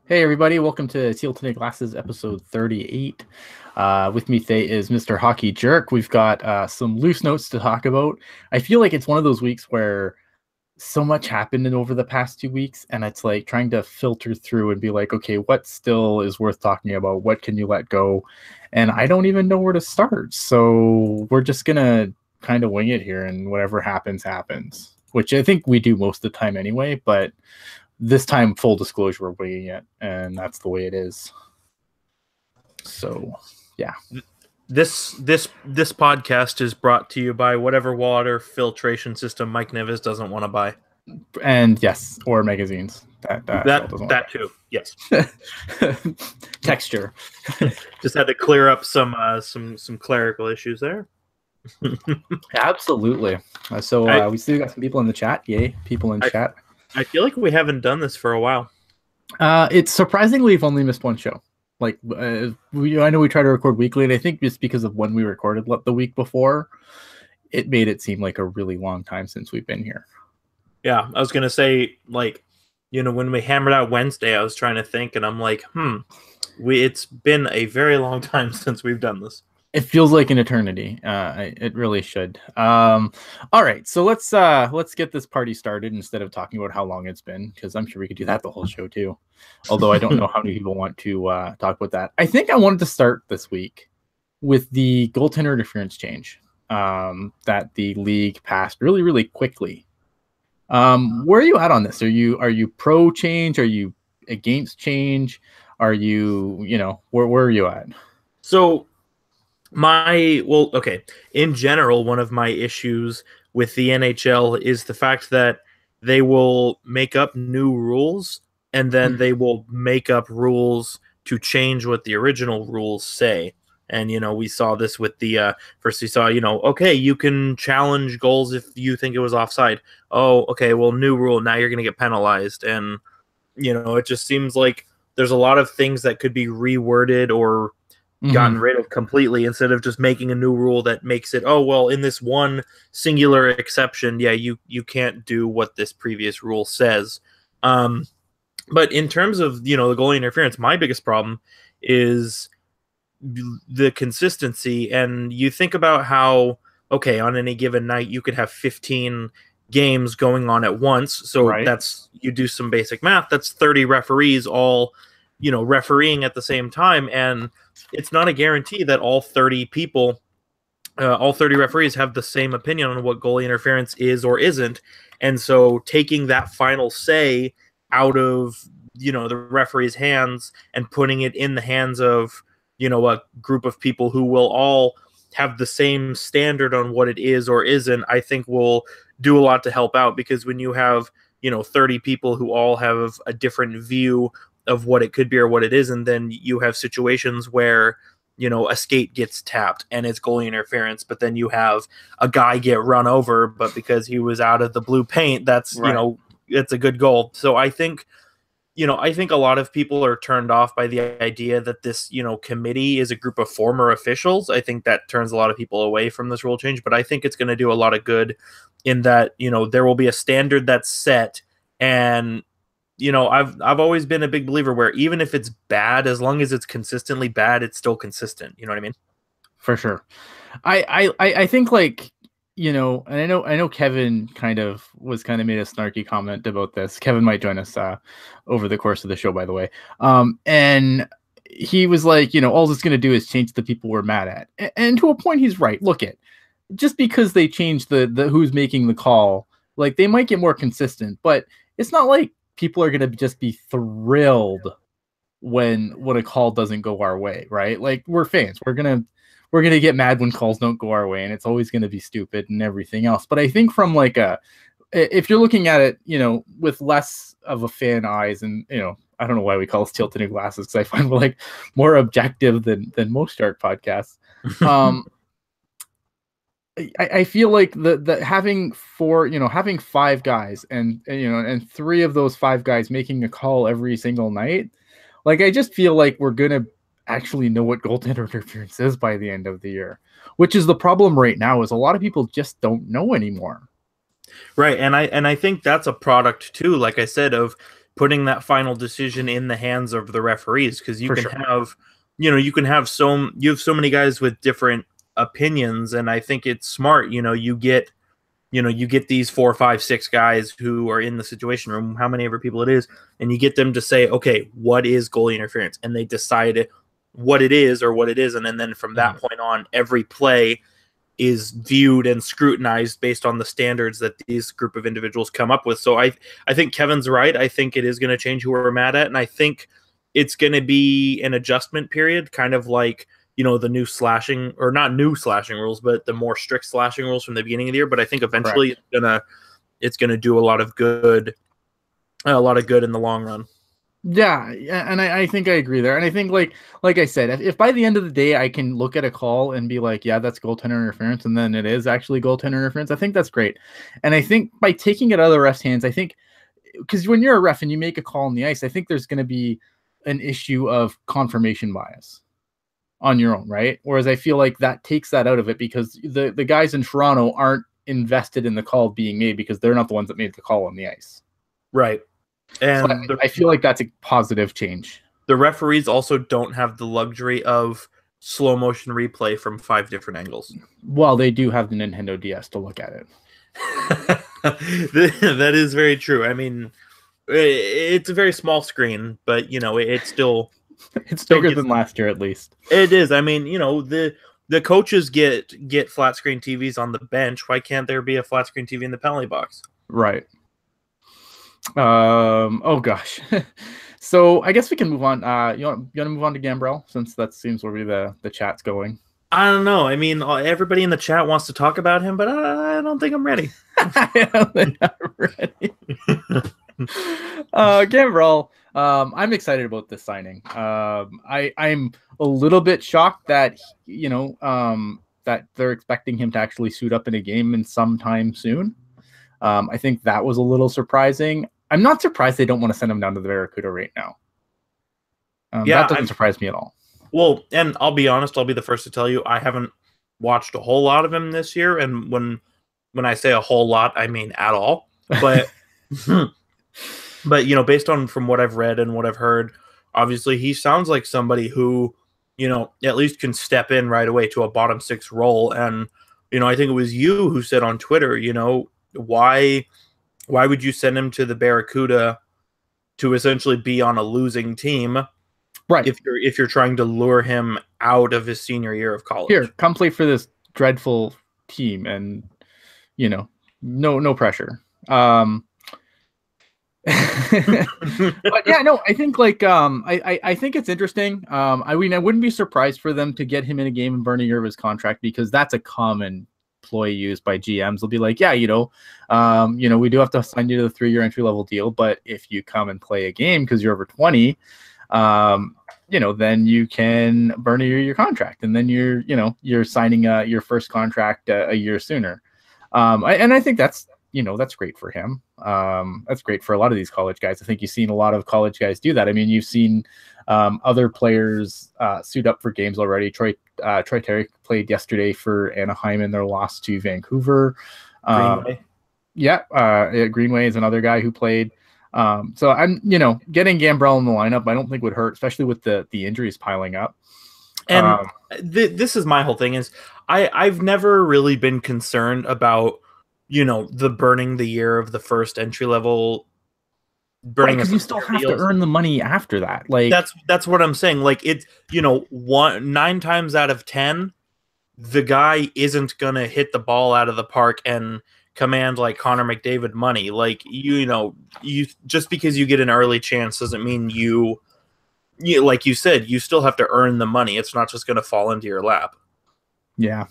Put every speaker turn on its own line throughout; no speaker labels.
Hey everybody, welcome to Teal Tinted Glasses episode 38. With me today is Mr. Hockey Jerk. We've got some loose notes to talk about. I feel like it's one of those weeks where so much happened over the past 2 weeks, and it's like trying to filter through and be like, okay, what still is worth talking about? What can you let go? And I don't even know where to start. So we're just gonna kind of wing it here, and whatever happens, happens. Which I think we do most of the time anyway, but this time, full disclosure, we're winging it, and that's the way it is. So, yeah.
This podcast is brought to you by whatever water filtration system Mike Neves doesn't want to buy.
And yes, or magazines. That
too. Yes.
Texture.
Just had to clear up some clerical issues there.
Absolutely. So we still got some people in the chat. Yay, people in chat.
I feel like we haven't done this for a while.
It's surprisingly we've only missed one show. Like I know we try to record weekly, and I think just because of when we recorded the week before, it made it seem like a really long time since we've been here.
Yeah, I was gonna say, like, when we hammered out Wednesday, I was trying to think, and I'm like, it's been a very long time since we've done this.
It feels like an eternity. It really should. All right, so let's get this party started instead of talking about how long it's been, because I'm sure we could do that the whole show too. Although I don't know how many people want to talk about that. I think I wanted to start this week with the goaltender interference change that the league passed really, really quickly. Where are you at on this? Are you pro change? Are you against change? Are you where are you at?
So. In general, one of my issues with the NHL is the fact that they will make up new rules and then they will make up rules to change what the original rules say. And, we saw this with the first we saw, okay, you can challenge goals if you think it was offside. Oh, okay, well, new rule. Now you're going to get penalized. And, it just seems like there's a lot of things that could be reworded or gotten rid of completely instead of just making a new rule that makes it, oh, well, in this one singular exception, yeah, you can't do what this previous rule says. But in terms of, the goalie interference, my biggest problem is the consistency. And you think about how, okay, on any given night, you could have 15 games going on at once. So That's, you do some basic math, that's 30 referees all, refereeing at the same time. And it's not a guarantee that all 30 people, all 30 referees have the same opinion on what goalie interference is or isn't. And so taking that final say out of, the referee's hands and putting it in the hands of, a group of people who will all have the same standard on what it is or isn't, I think will do a lot to help out. Because when you have, 30 people who all have a different view of what it could be or what it isn't, then you have situations where, a skate gets tapped and it's goalie interference, but then you have a guy get run over, but because he was out of the blue paint, that's, it's a good goal. So I think a lot of people are turned off by the idea that this, committee is a group of former officials. I think that turns a lot of people away from this rule change, but I think it's going to do a lot of good in that, there will be a standard that's set. And I've always been a big believer where even if it's bad, as long as it's consistently bad, it's still consistent. You know what I mean?
For sure. I think, like, and I know Kevin kind of made a snarky comment about this. Kevin might join us over the course of the show, by the way. And he was like, all it's going to do is change the people we're mad at. And to a point, he's right. Look just because they change the who's making the call, like, they might get more consistent, but it's not like people are going to just be thrilled when a call doesn't go our way, right? Like, we're fans. We're going to get mad when calls don't go our way, and it's always going to be stupid and everything else. But I think from if you're looking at it, with less of a fan eyes, and, I don't know why we call this Teal Tinted Glasses, because I find we're more objective than most art podcasts. I feel like the having having 5 guys and 3 of those 5 guys making a call every single night, like, I just feel like we're gonna actually know what goaltender interference is by the end of the year, which is the problem right now, is a lot of people just don't know anymore.
Right, and I think that's a product too, like I said, of putting that final decision in the hands of the referees, because you
For
can
sure.
have, you have so many guys with different opinions, and I think it's smart. You get these 4, 5, 6 guys who are in the situation room, how many ever people it is, and you get them to say, okay, what is goalie interference? And they decide what it is or what it isn't. And then from that point on, every play is viewed and scrutinized based on the standards that these group of individuals come up with. So I think Kevin's right. I think it is going to change who we're mad at. And I think it's going to be an adjustment period, kind of like, the new slashing, or not new slashing rules, but the more strict slashing rules from the beginning of the year. But I think eventually it's gonna do a lot of good in the long run.
Yeah, and I think I agree there. And I think like I said, if by the end of the day I can look at a call and be like, yeah, that's goaltender interference, and then it is actually goaltender interference, I think that's great. And I think by taking it out of the ref's hands, I think, because when you're a ref and you make a call on the ice, I think there's going to be an issue of confirmation bias on your own, right? Whereas I feel like that takes that out of it, because the guys in Toronto aren't invested in the call being made, because they're not the ones that made the call on the ice.
Right. And
so I feel like that's a positive change.
The referees also don't have the luxury of slow motion replay from 5 different angles.
Well, they do have the Nintendo DS to look at it.
That is very true. I mean, it's a very small screen, but it's still
it's bigger than last year, at least.
It is. I mean, the coaches get flat screen TVs on the bench. Why can't there be a flat screen TV in the penalty box?
Right. Oh gosh. So I guess we can move on. You want to move on to Gambrell, since that seems where the chat's going?
I don't know. I mean, everybody in the chat wants to talk about him, but I don't think I'm ready.
I don't think I'm ready. Gambrell, I'm excited about this signing. I'm a little bit shocked that that they're expecting him to actually suit up in a game in sometime soon. I think that was a little surprising. I'm not surprised they don't want to send him down to the Barracuda right now. That doesn't surprise me at all.
Well, and I'll be honest, I'll be the first to tell you, I haven't watched a whole lot of him this year, and when I say a whole lot, I mean at all. But but based on from what I've read and what I've heard, obviously he sounds like somebody who, at least can step in right away to a bottom 6 role. And I think it was you who said on Twitter, why would you send him to the Barracuda to essentially be on a losing team?
Right.
If you're trying to lure him out of his senior year of college.
Here, come play for this dreadful team, and no pressure. But yeah, no, I think I think it's interesting. I mean, I wouldn't be surprised for them to get him in a game and burn a year of his contract, because that's a common ploy used by GMs. They'll be like, yeah, we do have to sign you to the 3-year entry level deal, but if you come and play a game because you're over 20, then you can burn a year of your contract, and then you're signing your first contract a year sooner. I think that's great for him. That's great for a lot of these college guys. I think you've seen a lot of college guys do that. I mean, you've seen other players suit up for games already. Troy Terry played yesterday for Anaheim in their loss to Vancouver.
Greenway.
Greenway is another guy who played. So I'm, getting Gambrell in the lineup, I don't think would hurt, especially with the injuries piling up.
And this is my whole thing is I've never really been concerned about, the burning the year of the first entry level.
Because you still have to earn the money after that. Like
that's what I'm saying. Like it's 9 times out of 10, the guy isn't gonna hit the ball out of the park and command like Connor McDavid money. Like you just because you get an early chance doesn't mean you like you said, you still have to earn the money. It's not just gonna fall into your lap.
Yeah.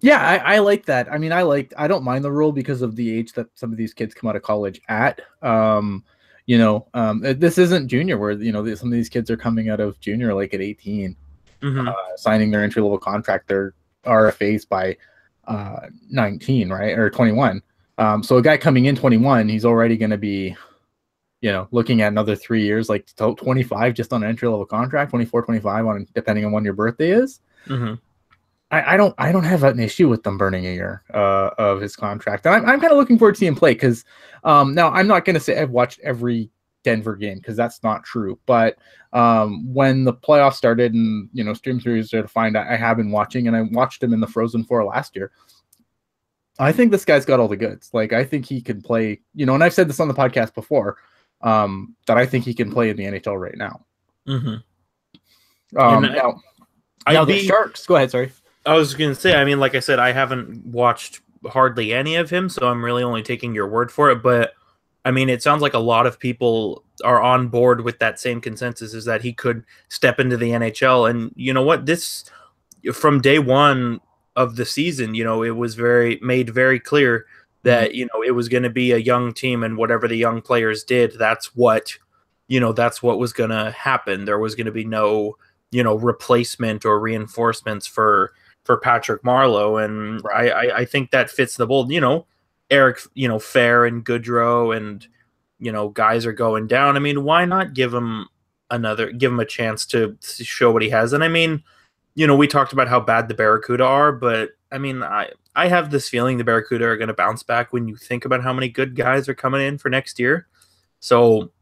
Yeah, I like that. I mean, I don't mind the rule because of the age that some of these kids come out of college at. This isn't junior where, some of these kids are coming out of junior like at 18, signing their entry level contract. They're RFAs by 19, right? Or 21. So a guy coming in 21, he's already going to be, looking at another 3 years, like 25 just on an entry level contract, 24, 25 depending on when your birthday is. I don't have an issue with them burning a year of his contract. And I'm kind of looking forward to seeing him play because now I'm not going to say I've watched every Denver game because that's not true. But when the playoffs started and stream series are defined, I have been watching, and I watched him in the Frozen Four last year. I think this guy's got all the goods. Like, I think he can play, and I've said this on the podcast before, that I think he can play in the NHL right now. Now the Sharks. Go ahead, sorry.
I was going to say, I mean, like I said, I haven't watched hardly any of him, so I'm really only taking your word for it. But, I mean, it sounds like a lot of people are on board with that same consensus, is that he could step into the NHL. And you know what? From day one of the season, it was made very clear that, it was going to be a young team, and whatever the young players did, that's what was going to happen. There was going to be no, replacement or reinforcements for Patrick Marleau. And I think that fits the mold. Eric, Fair and Goodrow and, guys are going down. I mean, why not give him a chance to show what he has? And I mean, we talked about how bad the Barracuda are, but I mean, I have this feeling the Barracuda are going to bounce back when you think about how many good guys are coming in for next year. So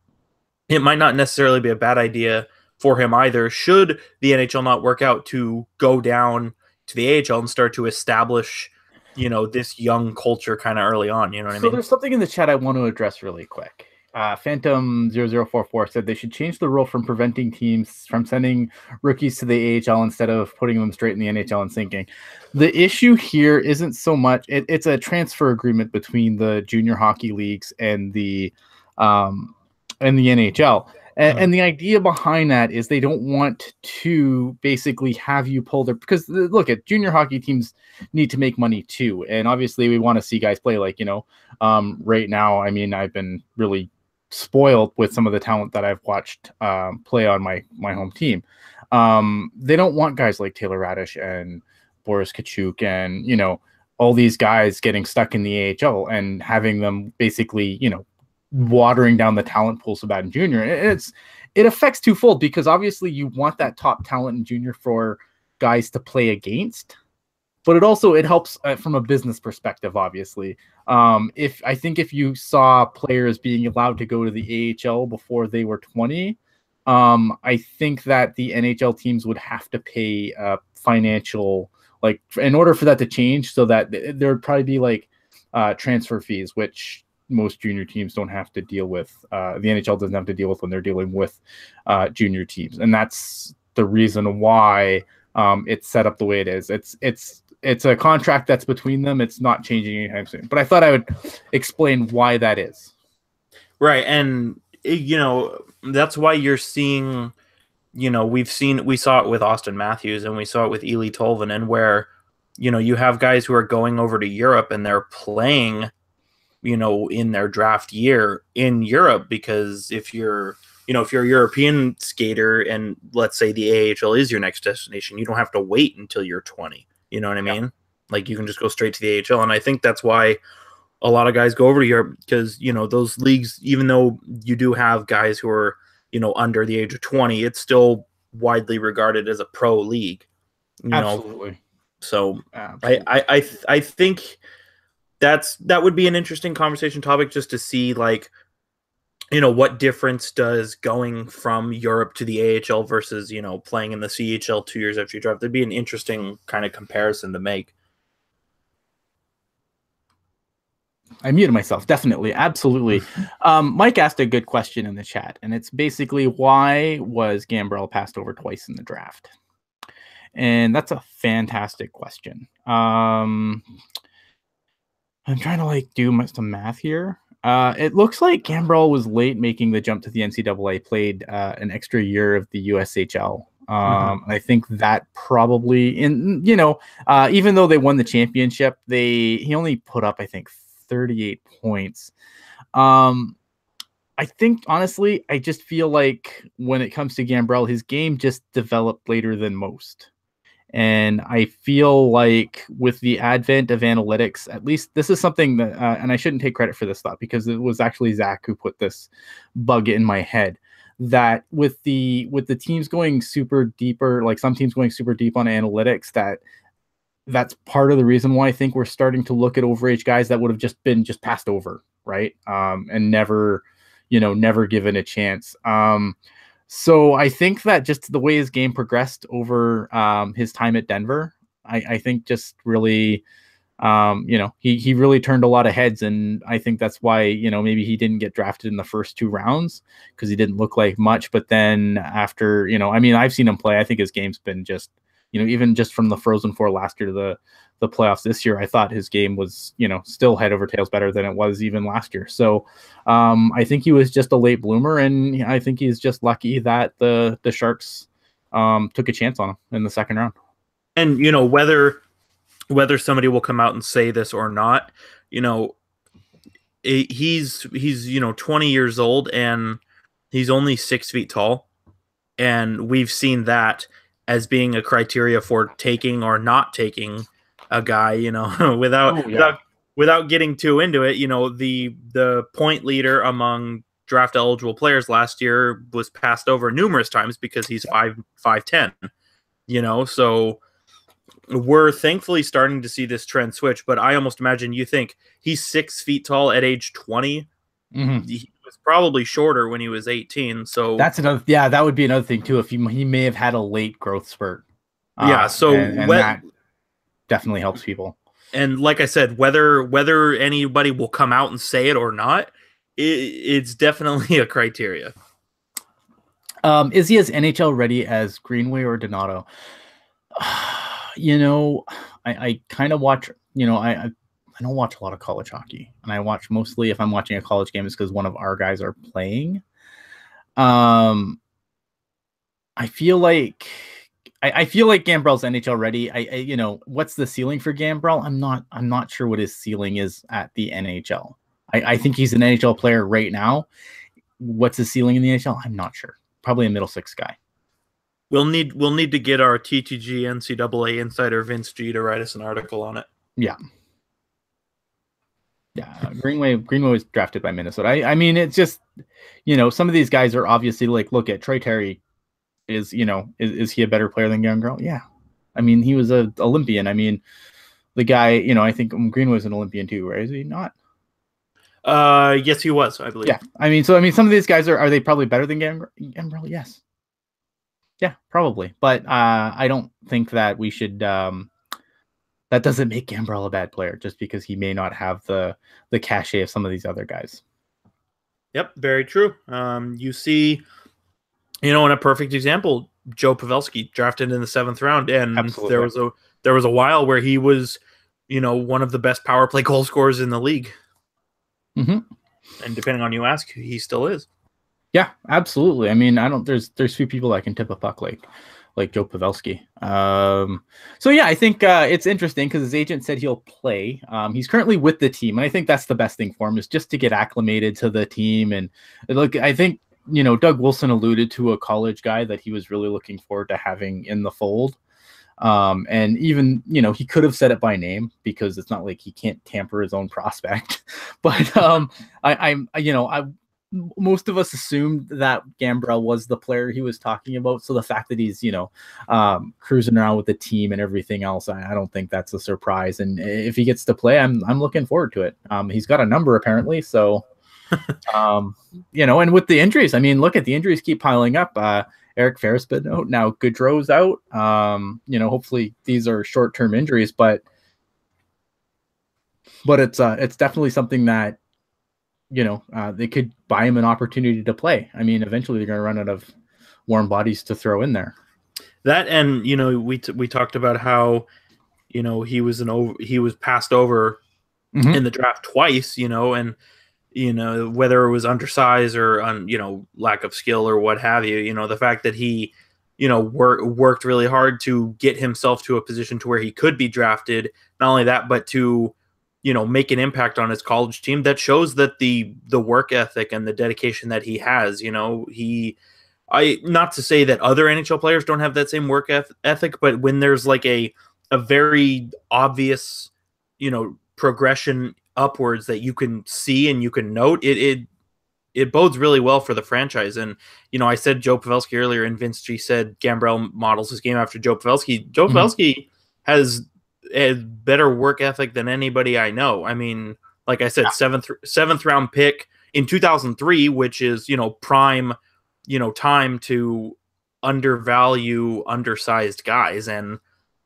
it might not necessarily be a bad idea for him either, should the NHL not work out, to go down to the AHL and start to establish, this young culture kind of early on. You know what I mean?
So there's something in the chat I want to address really quick. Phantom0044 said they should change the rule from preventing teams from sending rookies to the AHL instead of putting them straight in the NHL and sinking. The issue here isn't so much, it's a transfer agreement between the junior hockey leagues and the NHL. And the idea behind that is they don't want to basically have you pull their, because look, at junior hockey teams need to make money too. And obviously we want to see guys play, like, right now. I mean, I've been really spoiled with some of the talent that I've watched play on my home team. They don't want guys like Taylor Radish and Boris Kachuk and, all these guys getting stuck in the AHL and having them basically, watering down the talent pool so bad in junior. It affects twofold, because obviously you want that top talent in junior for guys to play against, but it helps from a business perspective. Obviously, if you saw players being allowed to go to the AHL before they were 20, I think that the NHL teams would have to pay financial, like, in order for that to change, so that there would probably be like transfer fees, which most junior teams don't have to deal with. The NHL doesn't have to deal with when they're dealing with junior teams, and that's the reason why it's set up the way it is. It's a contract that's between them. It's not changing anytime soon. But I thought I would explain why that is.
Right, and that's why you're seeing. We saw it with Austin Matthews, and we saw it with Eeli Tolvanen, where you have guys who are going over to Europe and they're playing, in their draft year in Europe, because if you're a European skater and let's say the AHL is your next destination, you don't have to wait until you're 20. You know what I mean? Like, you can just go straight to the AHL. And I think that's why a lot of guys go over to Europe, because, those leagues, even though you do have guys who are, under the age of 20, it's still widely regarded as a pro league.
Absolutely.
So I think that would be an interesting conversation topic, just to see, like, what difference does going from Europe to the AHL versus, playing in the CHL 2 years after you draft. That'd be an interesting kind of comparison to make.
I muted myself. Definitely. Absolutely. Mike asked a good question in the chat, and it's basically, why was Gambrell passed over twice in the draft? And that's a fantastic question. I'm trying to do some math here. It looks like Gambrell was late making the jump to the NCAA, played an extra year of the USHL. I think that probably, even though they won the championship, he only put up, I think, 38 points. I think, honestly, I just feel like when it comes to Gambrell, his game just developed later than most. And I feel like with the advent of analytics, at least this is something that, and I shouldn't take credit for this thought, because it was actually Zach who put this bug in my head, that with the teams going super deeper, like some teams going super deep on analytics, that that's part of the reason why I think we're starting to look at overage guys that would have just been passed over, right? And never, never given a chance. So I think that just the way his game progressed over his time at Denver, I think just really, he really turned a lot of heads, and I think that's why, maybe he didn't get drafted in the first 2 rounds because he didn't look like much. But then after, I've seen him play. I think his game's been just, even just from the Frozen Four last year to the playoffs this year, I thought his game was, still head over tails better than it was even last year. So I think he was just a late bloomer, and I think he's just lucky that the Sharks took a chance on him in the second round.
And, whether somebody will come out and say this or not, he's 20 years old and he's only 6 feet tall. And we've seen that as being a criteria for taking or not taking a guy, without getting too into it. The point leader among draft eligible players last year was passed over numerous times because he's 5'10", so we're thankfully starting to see this trend switch. But I almost imagine you think he's 6 feet tall at age 20.
Mm-hmm.
He was probably shorter when he was 18. So
that's another, that would be another thing too. If he may have had a late growth spurt.
So
and that definitely helps people.
And like I said, whether anybody will come out and say it or not, it's definitely a criteria.
Is he as NHL ready as Greenway or Donato? I kind of watch, I don't watch a lot of college hockey, and I watch mostly, if I'm watching a college game, it's because one of our guys are playing. I feel like Gambrell's NHL ready. What's the ceiling for Gambrell? I'm not sure what his ceiling is at the NHL. I think he's an NHL player right now. What's his ceiling in the NHL? I'm not sure. Probably a middle six guy.
We'll need to get our TTG NCAA insider Vince G to write us an article on it.
Yeah. Greenway was drafted by Minnesota. I mean, it's just, some of these guys are obviously like, look at Troy Terry. Is he a better player than Gambrell? Yeah. I mean, he was an Olympian. I mean, the guy, I think Greenway was an Olympian too, right? Is he not?
Yes, he was, I believe.
Yeah. I mean, some of these guys are they probably better than Gambrell? Yes. Yeah, probably. But I don't think that we should, that doesn't make Gambrell a bad player just because he may not have the cachet of some of these other guys.
Yep, very true. You see, in a perfect example, Joe Pavelski drafted in the 7th round, and Absolutely. there was a while where he was, one of the best power play goal scorers in the league.
Mm-hmm.
And depending on you ask, he still is.
Yeah, absolutely. I mean, there's few people that can tip a puck like Joe Pavelski. So yeah, I think it's interesting because his agent said he'll play. He's currently with the team, and I think that's the best thing for him, is just to get acclimated to the team. And look, I think, Doug Wilson alluded to a college guy that he was really looking forward to having in the fold. And even, he could have said it by name because it's not like he can't tamper his own prospect. But most of us assumed that Gambrell was the player he was talking about. So the fact that he's, cruising around with the team and everything else, I don't think that's a surprise. And if he gets to play, I'm looking forward to it. He's got a number apparently. So, and with the injuries, I mean, look at the injuries keep piling up. Eric Ferris been out, now Goodrow's out. Hopefully these are short-term injuries, but it's definitely something that, they could buy him an opportunity to play. I mean, eventually they're going to run out of warm bodies to throw in there.
That, and we talked about how he was passed over
mm-hmm.
in the draft twice, and whether it was undersized or lack of skill or what have you. The fact that he worked really hard to get himself to a position to where he could be drafted. Not only that, but to make an impact on his college team, that shows that the work ethic and the dedication that he has, not to say that other NHL players don't have that same work ethic, but when there's like a very obvious, progression upwards that you can see and you can note, it bodes really well for the franchise. And, I said Joe Pavelski earlier, and Vince G said Gambrell models his game after Joe Pavelski. Joe Pavelski has a better work ethic than anybody I know. I mean, like I said, seventh round pick in 2003, which is, prime, time to undervalue undersized guys, and,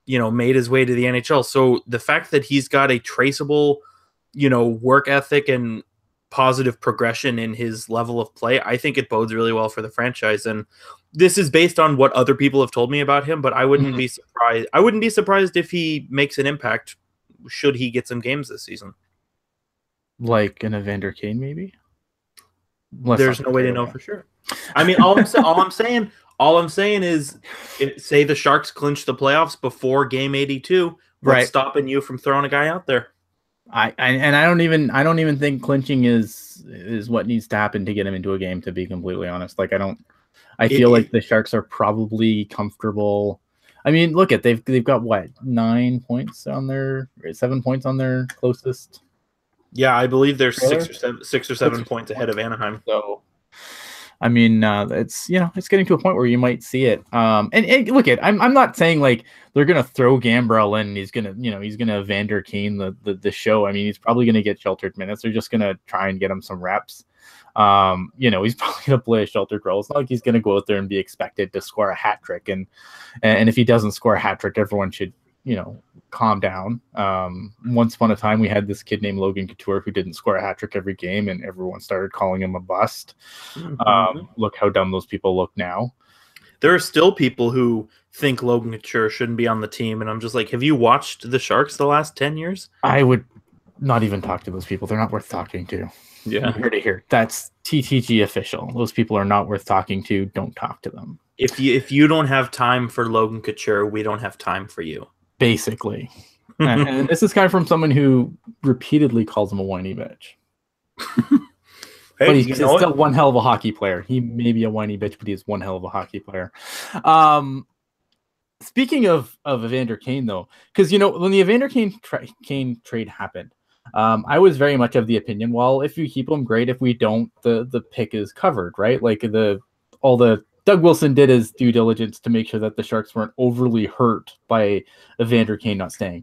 made his way to the NHL. So the fact that he's got a traceable, work ethic and positive progression in his level of play, I think it bodes really well for the franchise. And this is based on what other people have told me about him, but I wouldn't be surprised. I wouldn't be surprised if he makes an impact should he get some games this season.
Like an Evander Kane, maybe?
There's no way to know for sure. I mean, all I'm saying is, say the Sharks clinch the playoffs before Game 82, what's stopping you from throwing a guy out there?
I don't even think clinching is what needs to happen to get him into a game, to be completely honest. Like, I feel like the Sharks are probably comfortable. I mean, look at they've got what, 7 points on their closest.
Yeah, I believe they're 6 or 7 points ahead of Anaheim.
So, I mean, it's getting to a point where you might see it. And look at, I'm not saying like they're gonna throw Gambrell in and he's gonna Evander Kane the show. I mean, he's probably gonna get sheltered minutes. They're just gonna try and get him some reps. He's probably gonna play a sheltered role. It's not like he's gonna go out there and be expected to score a hat trick. And if he doesn't score a hat trick, everyone should calm down. Once upon a time, we had this kid named Logan Couture who didn't score a hat trick every game, and everyone started calling him a bust. Look how dumb those people look now.
There are still people who think Logan Couture shouldn't be on the team, and I'm just like, have you watched the Sharks the last 10 years?
I would not even talk to those people. They're not worth talking to.
Yeah.
Here to here. That's TTG official. Those people are not worth talking to. Don't talk to them.
If you don't have time for Logan Couture, we don't have time for you.
Basically. And this is kind of from someone who repeatedly calls him a whiny bitch.
Hey,
but he's still one hell of a hockey player. He may be a whiny bitch, but he's one hell of a hockey player. Speaking of Evander Kane, though, because, when the Evander Kane trade happened, I was very much of the opinion, well, if you keep him, great. If we don't, the pick is covered, right? Like all the Doug Wilson did his due diligence to make sure that the Sharks weren't overly hurt by Evander Kane not staying.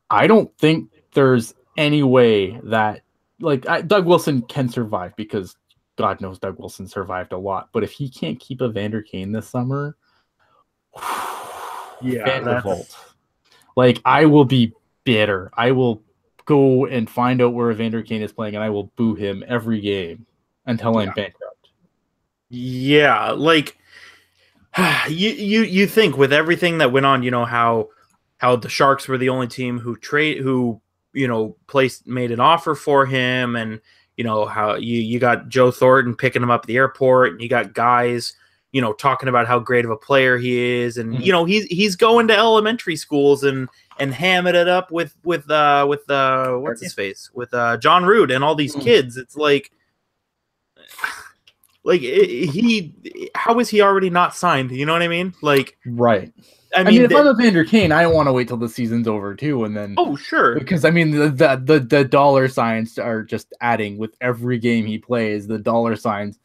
I don't think there's any way that Doug Wilson can survive, because God knows Doug Wilson survived a lot. But if he can't keep Evander Kane this summer, Vandervolt. Like, I will be bitter. I will go and find out where Evander Kane is playing, and I will boo him every game until I'm bankrupt.
Yeah, like you think with everything that went on, how the Sharks were the only team who made an offer for him, and how you got Joe Thornton picking him up at the airport, and you got guys talking about how great of a player he is, and he's going to elementary schools and hamming it up with what's his face, with John Root and all these kids. It's like how is he already not signed? You know what I mean? Like, right.
I mean, if I'm Evander Kane, I don't want to wait till the season's over too, and then
sure,
because I mean the dollar signs are just adding with every game he plays. The dollar signs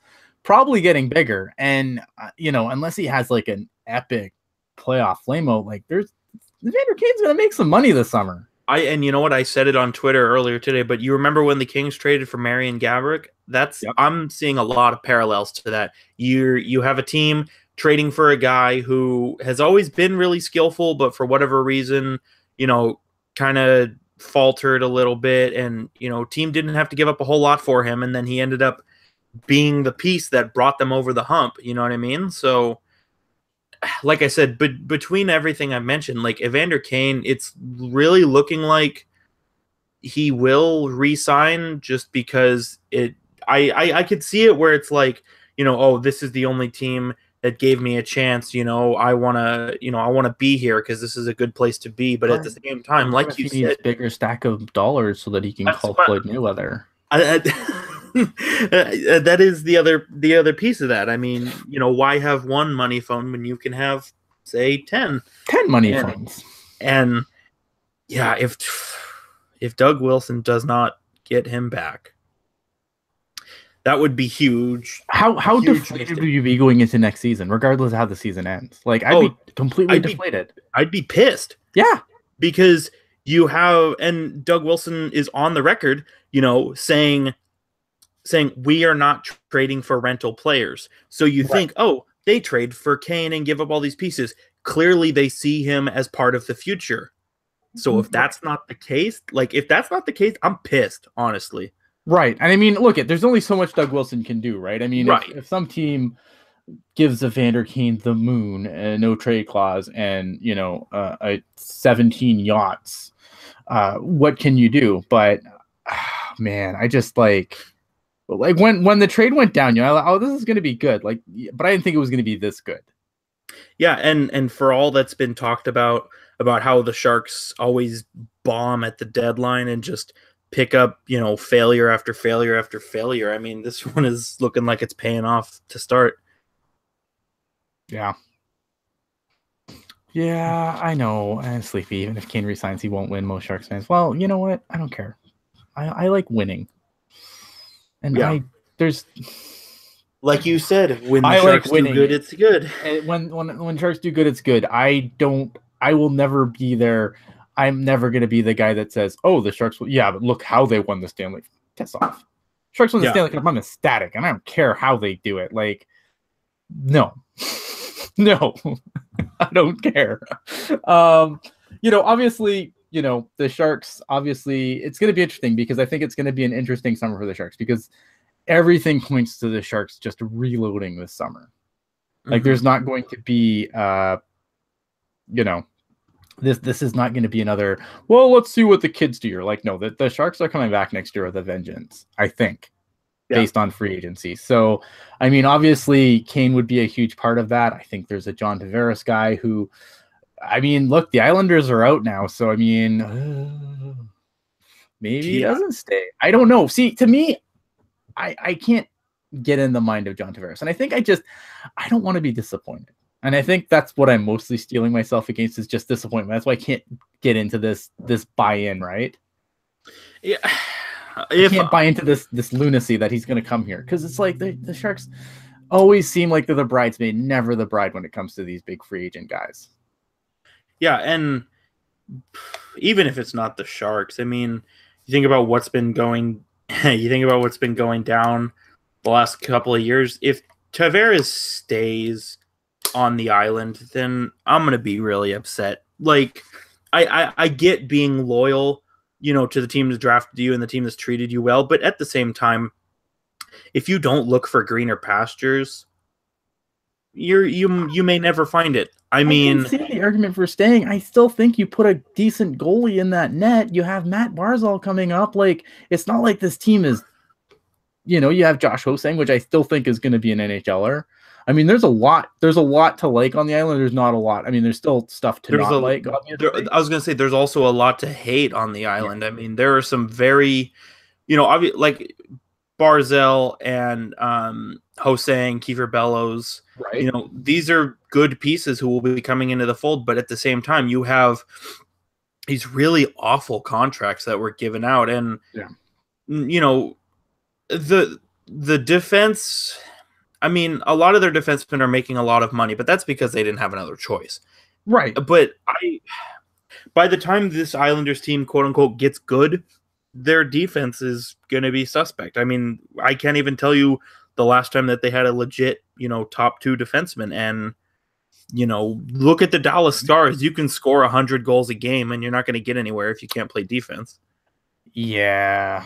probably getting bigger, and unless he has like an epic playoff flameout, like Evander Kane's gonna make some money this summer.
And you know what? I said it on Twitter earlier today, but you remember when the Kings traded for Marian Gaborik? I'm seeing a lot of parallels to that. You have a team trading for a guy who has always been really skillful, but for whatever reason, kind of faltered a little bit, and team didn't have to give up a whole lot for him, and then he ended up being the piece that brought them over the hump. You know what I mean? So, like I said, but between everything I mentioned, like Evander Kane, it's really looking like he will re-sign, just because I could see it where it's like, this is the only team that gave me a chance. I want to be here because this is a good place to be. But at the same time, like you said,
he needs a bigger stack of dollars so that he can call Floyd Mayweather.
That is the other piece of that. I mean, why have one money phone when you can have, say, 10
money phones?
And yeah, if Doug Wilson does not get him back, that would be huge.
How deflated would you be going into next season, regardless of how the season ends? Like, I'd be completely deflated.
I'd be pissed.
Yeah.
because you have, and Doug Wilson is on the record, saying we are not trading for rental players. So you think, oh, they trade for Kane and give up all these pieces. Clearly, they see him as part of the future. So if that's not the case, I'm pissed, honestly.
Right. And I mean, look, there's only so much Doug Wilson can do, right? I mean, if some team gives Evander Kane the moon and no trade clause and, 17 yachts, what can you do? But, man, I just like when the trade went down, this is going to be good. But I didn't think it was going to be this good.
Yeah, and for all that's been talked about how the Sharks always bomb at the deadline and just pick up, failure after failure after failure. I mean, this one is looking like it's paying off to start.
Yeah. Yeah, I know. I'm sleepy. Even if Kane resigns, he won't win. Most Sharks fans. Well, you know what? I don't care. I like winning. And there's,
like you said, when the Sharks do good, it's good.
When Sharks do good, it's good. I will never be there. I'm never going to be the guy that says, "Oh, the Sharks." Yeah, but look how they won the Stanley. Piss off. Sharks won the Stanley Cup. I'm ecstatic, and I don't care how they do it. Like, no, no, I don't care. Obviously, the Sharks. Obviously, it's going to be interesting because I think it's going to be an interesting summer for the Sharks because everything points to the Sharks just reloading this summer. Like, there's not going to be, this is not going to be another, well, let's see what the kids do. You're like, no, the Sharks are coming back next year with a vengeance, I think, based on free agency. So, I mean, obviously, Kane would be a huge part of that. I think there's a John Tavares guy who, I mean, look, the Islanders are out now. So, I mean, maybe he doesn't stay. I don't know. See, to me, I can't get in the mind of John Tavares. And I think I don't want to be disappointed. And I think that's what I'm mostly steeling myself against is just disappointment. That's why I can't get into this buy-in, right?
Yeah.
I can't buy into this lunacy that he's going to come here. Because it's like the Sharks always seem like they're the bridesmaid, never the bride when it comes to these big free agent guys.
Yeah, and even if it's not the Sharks, I mean, you think about what's been going down the last couple of years. If Tavares stays on the island, then I'm gonna be really upset. Like, I get being loyal, to the team that drafted you and the team that's treated you well, but at the same time, if you don't look for greener pastures, you may never find it. I mean,
can see the argument for staying. I still think you put a decent goalie in that net. You have Matt Barzal coming up. Like, it's not like this team is, you have Josh Hosang, which I still think is going to be an NHLer. I mean, there's a lot to like on the island. There's not a lot. I mean, there's still stuff to not like.
I was going to say there's also a lot to hate on the island. Yeah. I mean, there are some very, like Barzal and Hosang, Kiefer Bellows.
Right.
These are good pieces who will be coming into the fold, but at the same time, you have these really awful contracts that were given out, and the defense. I mean, a lot of their defensemen are making a lot of money, but that's because they didn't have another choice.
Right.
But by the time this Islanders team, quote unquote, gets good, their defense is going to be suspect. I mean, I can't even tell you the last time that they had a legit, top two defenseman. And, look at the Dallas Stars. You can score 100 goals a game and you're not going to get anywhere if you can't play defense.
Yeah.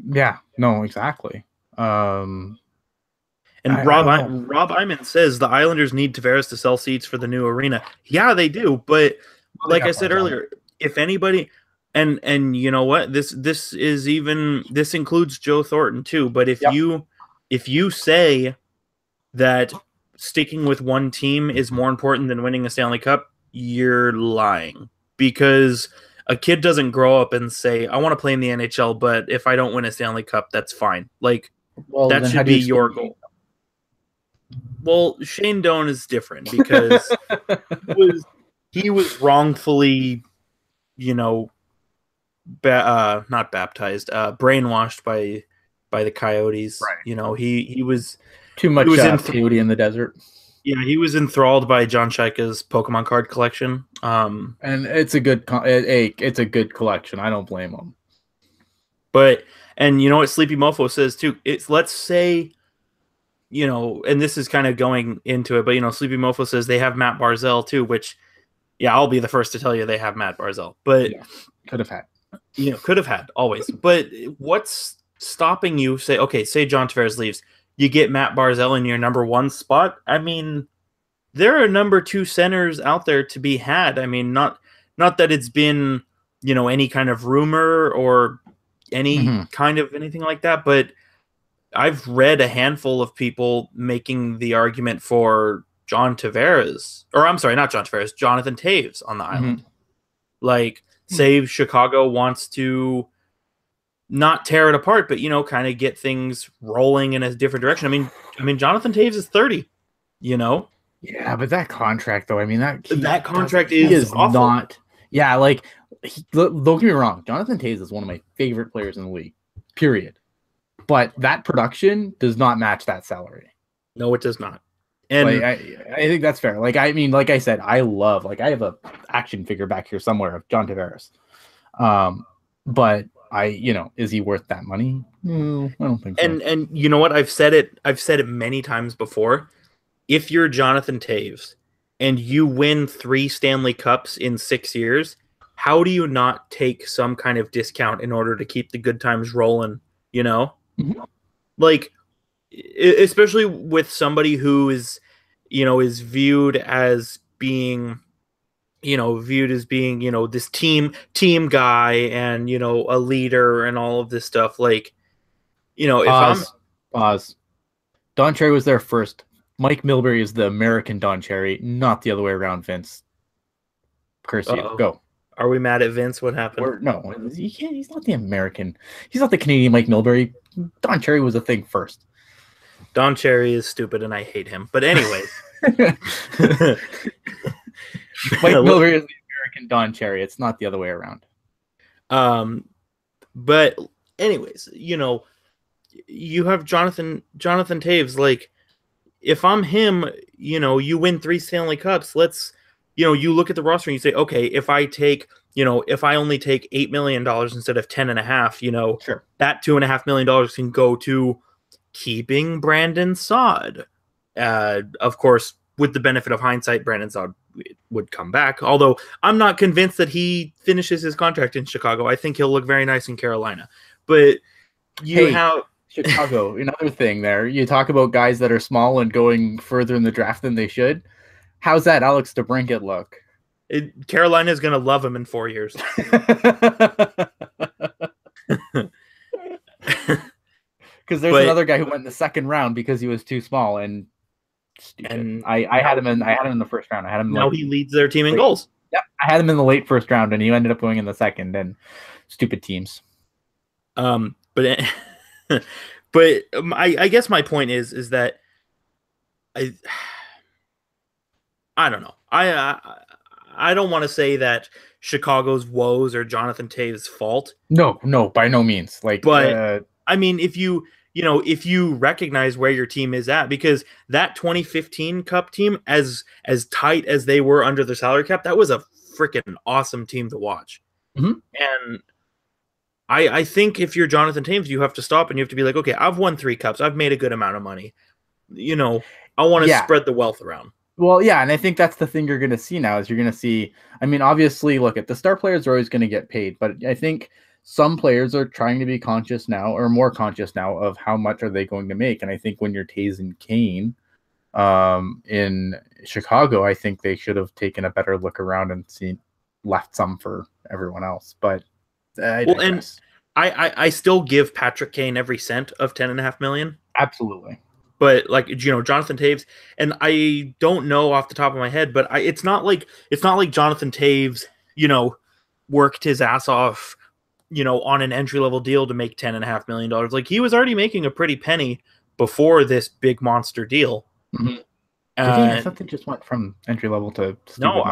Yeah, no, exactly.
And Rob Iman says the Islanders need Tavares to sell seats for the new arena. Yeah, they do. But like I said earlier, if anybody, and you know what, this includes Joe Thornton too. But if you say that sticking with one team is more important than winning a Stanley Cup, you're lying, because a kid doesn't grow up and say, I want to play in the NHL, but if I don't win a Stanley Cup, that's fine. Like, that should be your goal. Well, Shane Doan is different because he was wrongfully, not baptized, brainwashed by the Coyotes.
Right.
He was
too much coyote in the desert.
Yeah, he was enthralled by John Shaika's Pokemon card collection.
And it's a good it's a good collection. I don't blame him.
But and you know what Sleepy Mofo says too? It's let's say, you know, and this is kind of going into it, but you know, Sleepy Mofo says they have Matt Barzell too, which yeah, I'll be the first to tell you they have Matt Barzell. But
yeah, could have had.
You know, could have had always. But what's stopping you say, okay, say John Tavares leaves, you get Matt Barzell in your number 1 spot? I mean, there are number 2 centers out there to be had. I mean, not that it's been, you know, any kind of rumor or any kind of anything like that, but I've read a handful of people making the argument for John Tavares, or I'm sorry, not John Tavares, Jonathan Taves on the island. Like, say Chicago wants to not tear it apart, but, you know, kind of get things rolling in a different direction. I mean, Jonathan Taves is 30, you know?
Yeah, but that contract, though, I mean,
that contract is awful.
Not. Yeah, like, don't get me wrong. Jonathan Taves is one of my favorite players in the league, period. But that production does not match that salary.
No, it does not. And
like, I think that's fair. Like, I mean, like I said, I have a action figure back here somewhere of John Tavares. But you know, is he worth that money? No, I don't think so.
And you know what? I've said it many times before. If you're Jonathan Taves and you win 3 Stanley Cups in 6 years, how do you not take some kind of discount in order to keep the good times rolling? You know, like, especially with somebody who is, you know, is viewed as being, you know, this team guy and, you know, a leader and all of this stuff. Like, you know,
Pause. Don Cherry was there first. Mike Milbury is the American Don Cherry, not the other way around, Vince. Curse you. Go.
Are we mad at Vince? What happened?
No, he can't. He's not the American. He's not the Canadian Mike Milbury. Don Cherry was a thing first.
Don Cherry is stupid, and I hate him. But anyway,
Mike Milbury is the American Don Cherry. It's not the other way around.
But anyways, you know, you have Jonathan Taves. Like, if I'm him, you know, you win 3 Stanley Cups. Let's, you know, you look at the roster and you say, okay, if I only take $8 million instead of 10.5, you know,
sure,
that $2.5 million can go to keeping Brandon Saad. Of course, with the benefit of hindsight, Brandon Saad would come back. Although I'm not convinced that he finishes his contract in Chicago. I think he'll look very nice in Carolina. But you have
Chicago. Another thing there. You talk about guys that are small and going further in the draft than they should. How's that Alex DeBrincat look?
Carolina is going to love him in 4 years.
Because there's another guy who went in the second round because he was too small and stupid. And I had him in the first round. I had him.
Now he leads their team in goals.
Yep, I had him in the late first round, and he ended up going in the second. And stupid teams.
But I guess my point is that I don't know. I don't want to say that Chicago's woes are Jonathan Taves' fault.
No, by no means.
But I mean, if you recognize where your team is at, because that 2015 Cup team, as tight as they were under the salary cap, that was a freaking awesome team to watch. And I think if you're Jonathan Taves, you have to stop and you have to be like, okay, I've won 3 cups. I've made a good amount of money. You know, I want to spread the wealth around.
Well, yeah, and I think that's the thing you're going to see now is you're going to see, I mean, obviously, look, at the star players are always going to get paid, but I think some players are trying to be conscious now or more conscious now of how much are they going to make. And I think when you're Taves and Kane in Chicago, I think they should have taken a better look around and left some for everyone else. But
and I still give Patrick Kane every cent of $10.5 million.
Absolutely.
But like, you know, Jonathan Taves, and I don't know off the top of my head, but it's not like Jonathan Taves, you know, worked his ass off, you know, on an entry level deal to make $10.5 million. Like, he was already making a pretty penny before this big monster deal.
I thought they just went from entry level to
no.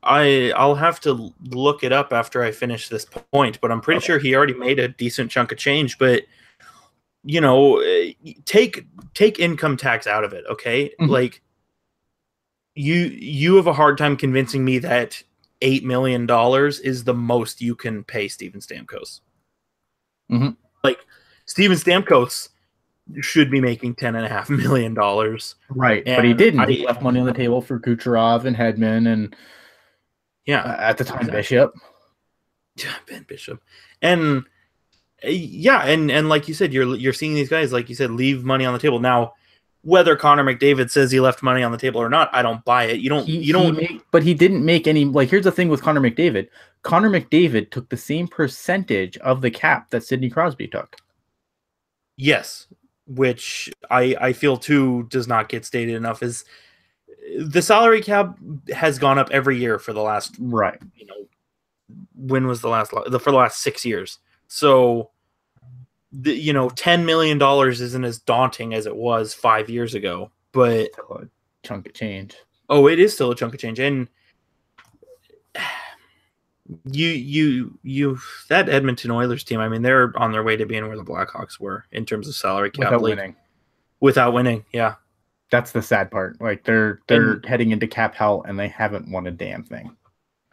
I'll have to look it up after I finish this point, but I'm pretty sure he already made a decent chunk of change. But you know, take income tax out of it, okay? Like, you have a hard time convincing me that $8 million is the most you can pay Steven Stamkos.
Mm-hmm.
Like Steven Stamkos should be making $10.5 million.
Right, but he
And
didn't. He left money on the table for Kucherov and Hedman and at the time Bishop.
Yeah, Ben Bishop. And and like you said, you're seeing these guys, like you said, leave money on the table. Now, whether Connor McDavid says he left money on the table or not, I don't buy it.
But he didn't make any. Like, here's the thing with Connor McDavid. Connor McDavid took the same percentage of the cap that Sidney Crosby took.
Yes, which I feel too does not get stated enough. Is the salary cap has gone up every year for the last
right.
When was the last for the last 6 years? So $10 million isn't as daunting as it was 5 years ago, but
still a chunk of change.
Oh, it is still a chunk of change, and you that Edmonton Oilers team. I mean, they're on their way to being where the Blackhawks were in terms of salary cap without winning. Yeah,
that's the sad part. Like they're heading into cap hell, and they haven't won a damn thing.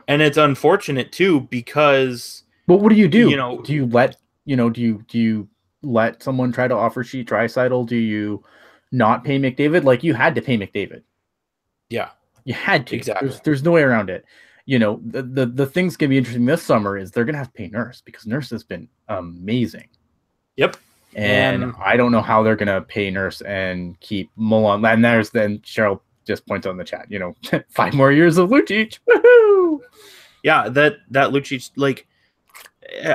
And it's unfortunate too because.
But what do you do? Do you let do you let someone try to offer sheet Draisaitl? Do you not pay McDavid? Like you had to pay McDavid.
Yeah,
you had to.
Exactly.
There's no way around it. The thing's gonna be interesting this summer is they're gonna have to pay Nurse because Nurse has been amazing.
Yep.
And I don't know how they're gonna pay Nurse and keep Malone. And then Cheryl just points on the chat. 5 more years of Lucic. Woohoo!
Yeah, that Lucic, like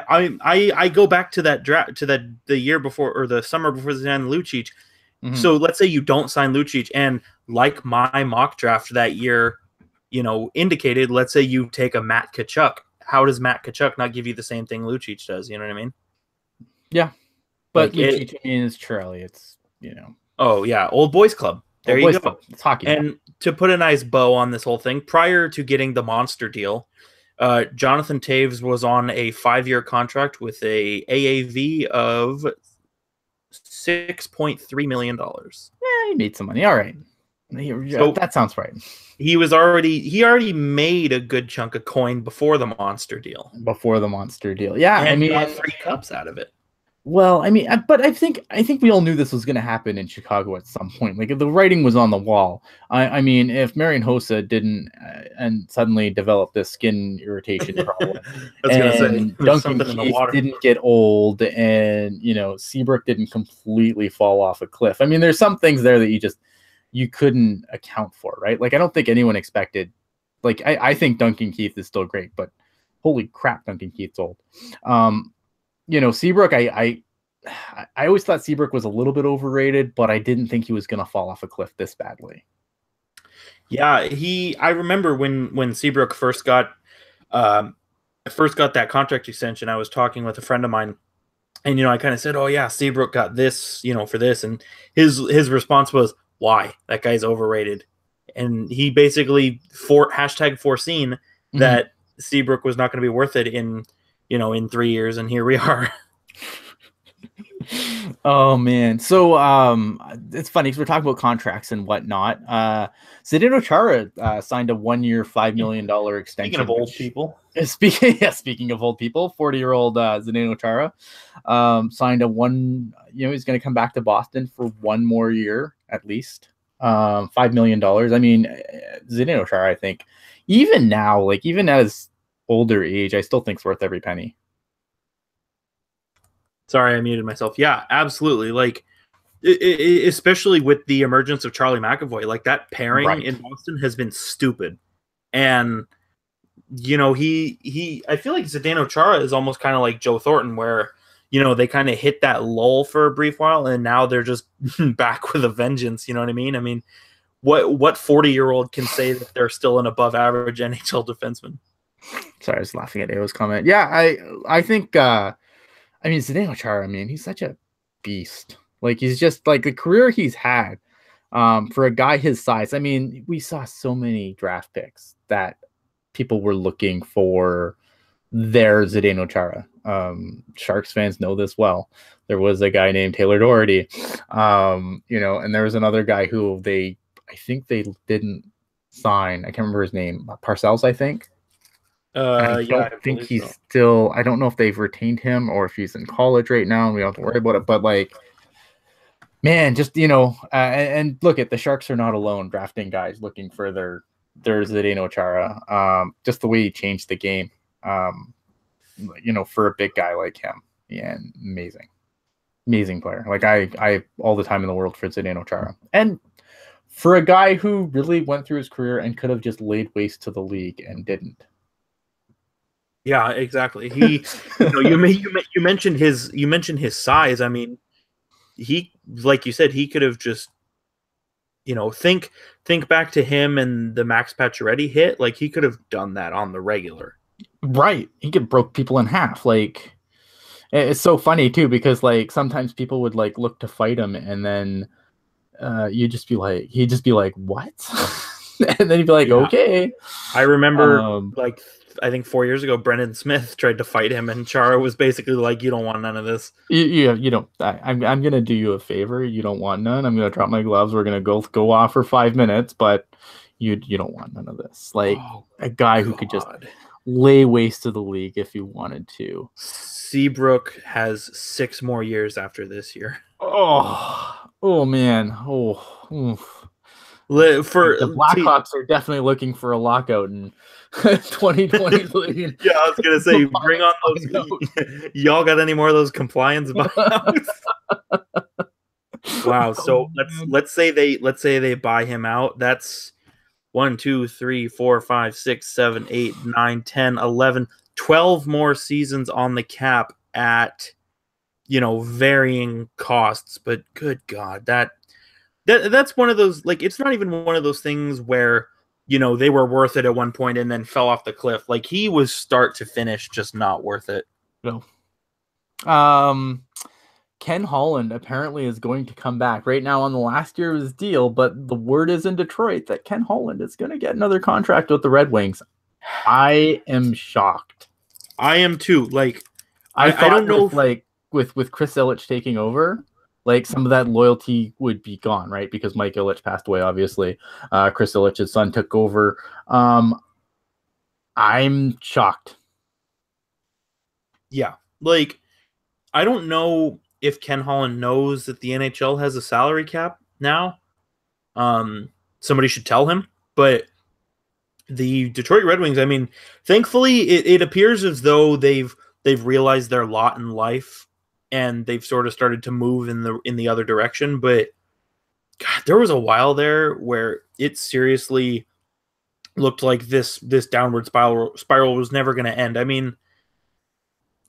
I go back to that draft to the year before or the summer before the sign Lucic. Mm-hmm. So let's say you don't sign Lucic, and like my mock draft that year, indicated, let's say you take a Matt Tkachuk. How does Matt Tkachuk not give you the same thing Lucic does? You know what I mean?
Yeah, but Lucic is Charlie. It's
Oh yeah, old boys club. There you go.
Club. It's hockey.
And to put a nice bow on this whole thing, prior to getting the monster deal, Jonathan Toews was on a 5-year contract with a AAV of $6.3 million.
Yeah, he made some money. All right. So that sounds right.
He already made a good chunk of coin before the monster deal.
Yeah,
and got 3 cups out of it.
Well, but I think we all knew this was going to happen in Chicago at some point. Like the writing was on the wall. I mean, if Marian Hossa didn't and suddenly developed this skin irritation problem, and Duncan Keith didn't get old, and Seabrook didn't completely fall off a cliff. I mean, there's some things there that you couldn't account for, right? Like I don't think anyone expected. Like I think Duncan Keith is still great, but holy crap, Duncan Keith's old. Seabrook, I always thought Seabrook was a little bit overrated, but I didn't think he was going to fall off a cliff this badly.
Yeah, I remember when Seabrook first got that contract extension, I was talking with a friend of mine, and I kind of said, "Oh yeah, Seabrook got this, for this," and his response was, "Why? That guy's overrated." And he basically foreseen that Seabrook was not going to be worth it in 3 years, and here we are.
Oh man. So it's funny because we're talking about contracts and whatnot. Zdeno Chara signed a 1-year $5 million extension.
Speaking of old people.
Speaking of old people, 40-year-old Zdeno Chara signed he's going to come back to Boston for 1 more year at least. $5 million. I mean, Zdeno Chara, I think even now, like even at his older age, I still think it's worth every penny.
Sorry, I muted myself. Yeah, absolutely. Like, especially with the emergence of Charlie McAvoy, like that pairing in Boston has been stupid. And I feel like Zdeno Chara is almost kind of like Joe Thornton, where they kind of hit that lull for a brief while, and now they're just back with a vengeance. You know what I mean? I mean, what 40-year-old can say that they're still an above average NHL defenseman?
Sorry, I was laughing at Ao's comment. Yeah, I think Zdeno Chara, he's such a beast. Like he's just like the career he's had for a guy his size. I mean, we saw so many draft picks that people were looking for their Zdeno Chara. Sharks fans know this well. There was a guy named Taylor Doherty, and there was another guy who I think they didn't sign. I can't remember his name. Parcells, I think. I
Yeah,
don't
I
think
believe
he's
so.
still. I don't know if they've retained him or if he's in college right now, and we don't have to worry about it. But like, man, just and look at the Sharks are not alone drafting guys looking for their Zdeno Chara. Just the way he changed the game. For a big guy like him, yeah, amazing player. Like I all the time in the world for Zdeno Chara, and for a guy who really went through his career and could have just laid waste to the league and didn't.
Yeah, exactly. He, you mentioned his size. I mean, he, like you said, he could have just, think back to him and the Max Pacioretty hit. Like he could have done that on the regular.
Right, he could broke people in half. Like it's so funny too because like sometimes people would like look to fight him and then he'd just be like what, and then he'd be like, okay.
I remember like I think 4 years ago, Brendan Smith tried to fight him, and Chara was basically like, "You don't want none of this."
You don't. I'm gonna do you a favor. You don't want none. I'm gonna drop my gloves. We're gonna go off for 5 minutes, but you don't want none of this. Like a guy who could just lay waste to the league if he wanted to.
Seabrook has 6 more years after this year.
Oh man. Oof.
For
the Blackhawks are definitely looking for a lockout in 2020.
Yeah, I was gonna say, bring on those. Y'all got any more of those compliance buyouts? Wow. So let's say they buy him out. That's 1, 2, 3, 4, 5, 6, 7, 8, 9, 10, 11, 12 more seasons on the cap at varying costs. But good God, that's one of those, like, it's not even one of those things where they were worth it at one point and then fell off the cliff. Like he was start to finish just not worth it.
No. Ken Holland apparently is going to come back right now on the last year of his deal, but the word is in Detroit that Ken Holland is going to get another contract with the Red Wings. I am shocked.
I am too. Like
I don't know if like with Chris Ilitch taking over, like some of that loyalty would be gone, right? Because Mike Ilitch passed away, obviously. Chris Ilitch's son took over. I'm shocked.
Yeah. Like, I don't know if Ken Holland knows that the NHL has a salary cap now. Somebody should tell him. But the Detroit Red Wings, I mean, thankfully, it appears as though they've realized their lot in life, and they've sort of started to move in the other direction. But God, there was a while there where it seriously looked like this downward spiral was never going to end. I mean,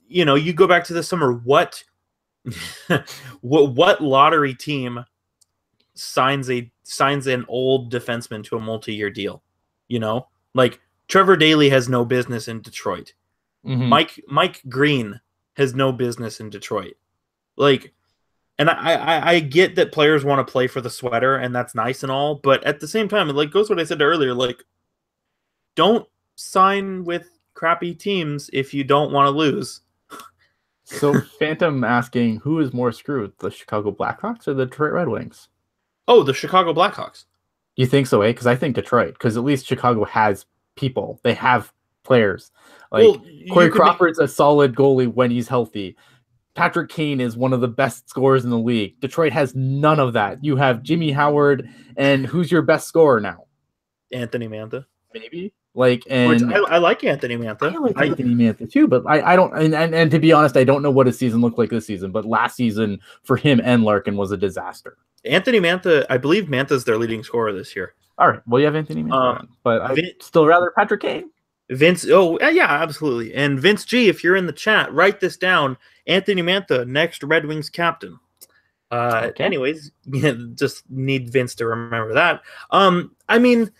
you go back to the summer. What lottery team signs an old defenseman to a multi-year deal? Like Trevor Daley has no business in Detroit. Mm-hmm. Mike Green has no business in Detroit. Like, and I get that players want to play for the sweater, and that's nice and all, but at the same time, it like goes what I said earlier. Like, don't sign with crappy teams if you don't want to lose.
So Phantom asking, who is more screwed, the Chicago Blackhawks or the Detroit Red Wings?
Oh, the Chicago Blackhawks.
You think so, eh? Because I think Detroit, because at least Chicago has people. They have players. Like Corey Crawford's a solid goalie when he's healthy. Patrick Kane is one of the best scorers in the league. Detroit has none of that. You have Jimmy Howard, and who's your best scorer now?
Anthony Mantha.
Maybe. Like, and
I like Anthony Mantha.
I like Anthony Mantha too, but I don't, and to be honest, I don't know what his season looked like this season, but last season for him and Larkin was a disaster.
Anthony Mantha, I believe Mantha's their leading scorer this year.
All right. Well, you have Anthony Mantha, but I'd still rather Patrick Kane.
Vince, oh yeah, absolutely. And Vince G, if you're in the chat, write this down. Anthony Mantha, next Red Wings captain. Okay. Anyways, just need Vince to remember that. I mean,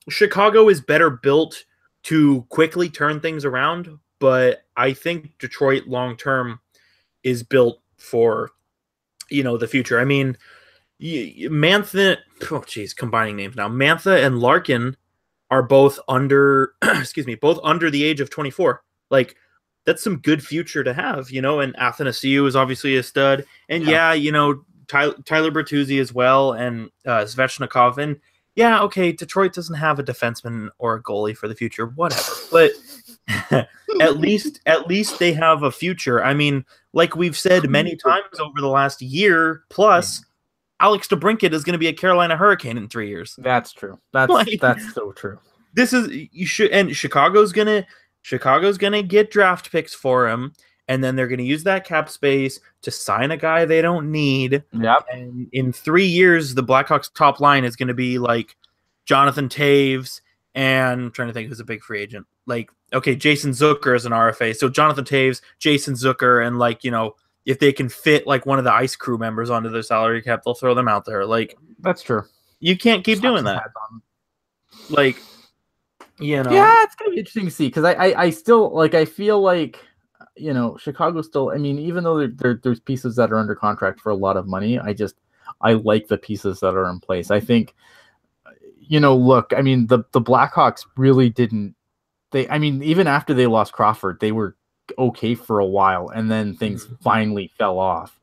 Chicago is better built to quickly turn things around, but I think Detroit long term is built for the future. I mean, Mantha, combining names now. Mantha and Larkin are both under both under the age of 24. Like, that's some good future to have, and Athanasiou is obviously a stud. And Tyler Bertuzzi as well, and Svechnikov. And Yeah, okay, Detroit doesn't have a defenseman or a goalie for the future, whatever. But at least they have a future. I mean, like we've said many times over the last year plus, Alex DeBrincat is going to be a Carolina Hurricane in 3 years.
That's true. That's so true.
This is Chicago's gonna get draft picks for him, and then they're gonna use that cap space to sign a guy they don't need.
Yep.
And in 3 years, the Blackhawks top line is gonna be like Jonathan Taves and I'm trying to think who's a big free agent. Like, okay, Jason Zucker is an RFA. So Jonathan Taves, Jason Zucker, and like, if they can fit like one of the ice crew members onto their salary cap, they'll throw them out there. Like,
that's true.
You can't keep doing that. Like,
yeah, it's gonna be interesting to see because I still like I feel like Chicago still. I mean, even though there's pieces that are under contract for a lot of money, I like the pieces that are in place. I think, look, I mean the Blackhawks really didn't. I mean, even after they lost Crawford, they were okay for a while, and then things finally fell off.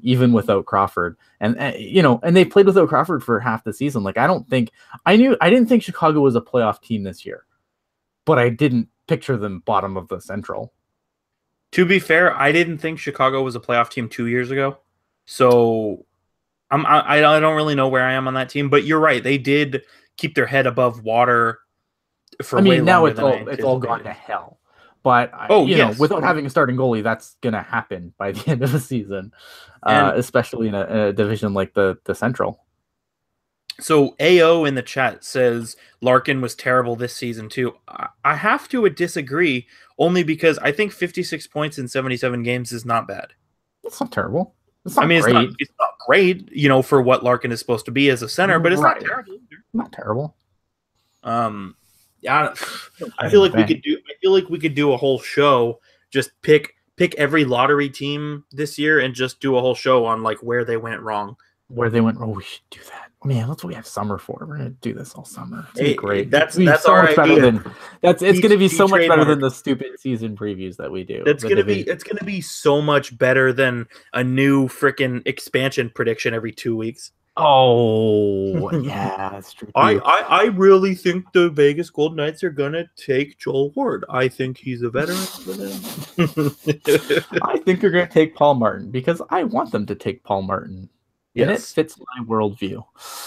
Even without Crawford, and they played without Crawford for half the season. Like, I didn't think Chicago was a playoff team this year, but I didn't picture them bottom of the Central.
To be fair, I didn't think Chicago was a playoff team 2 years ago, so I don't really know where I am on that team. But you're right; they did keep their head above water for. I mean, now
it's all gone to hell. But without having a starting goalie, that's gonna happen by the end of the season, especially in a division like the Central.
So AO in the chat says Larkin was terrible this season too. I have to disagree, only because I think 56 points in 77 games is not bad.
It's not terrible. It's not
great. It's not great, for what Larkin is supposed to be as a center, but it's not terrible.
Not terrible.
Yeah, I feel like we could do a whole show, just pick every lottery team this year and just do a whole show on like where they went wrong.
Where they went wrong. We should do that. Man, that's what we have summer for. We're gonna do this all summer. It's gonna be great.
That's
so
our
much better
idea.
It's gonna be so much better than the stupid season previews that we do.
It's gonna be so much better than a new freaking expansion prediction every 2 weeks.
Oh, yeah, that's true.
I really think the Vegas Golden Knights are gonna take Joel Ward. I think he's a veteran for them.
I think they're gonna take Paul Martin because I want them to take Paul Martin. Yes. And it fits my worldview.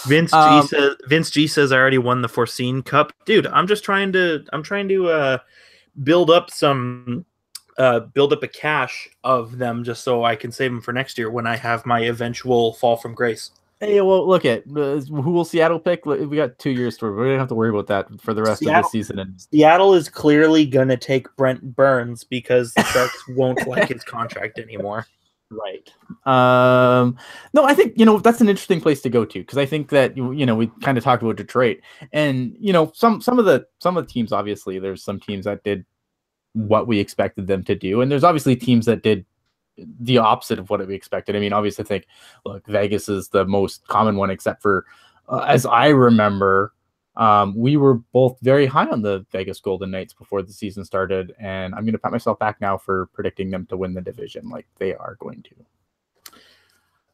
Vince G says I already won the Foreseen Cup. Dude, I'm trying to build up a cache of them just so I can save them for next year when I have my eventual fall from grace.
Hey, well, look at who will Seattle pick? We got 2 years to. We're gonna have to worry about that for the rest of the season. And
Seattle is clearly gonna take Brent Burns because the Sharks won't like his contract anymore.
Right. No, I think that's an interesting place to go to because I think that we kind of talked about Detroit, and some of the teams, obviously there's some teams that did what we expected them to do, and there's obviously teams that did the opposite of what we expected. I mean, obviously, I think Vegas is the most common one, except for as I remember, we were both very high on the Vegas Golden Knights before the season started, and I'm going to pat myself back now for predicting them to win the division like they are going to.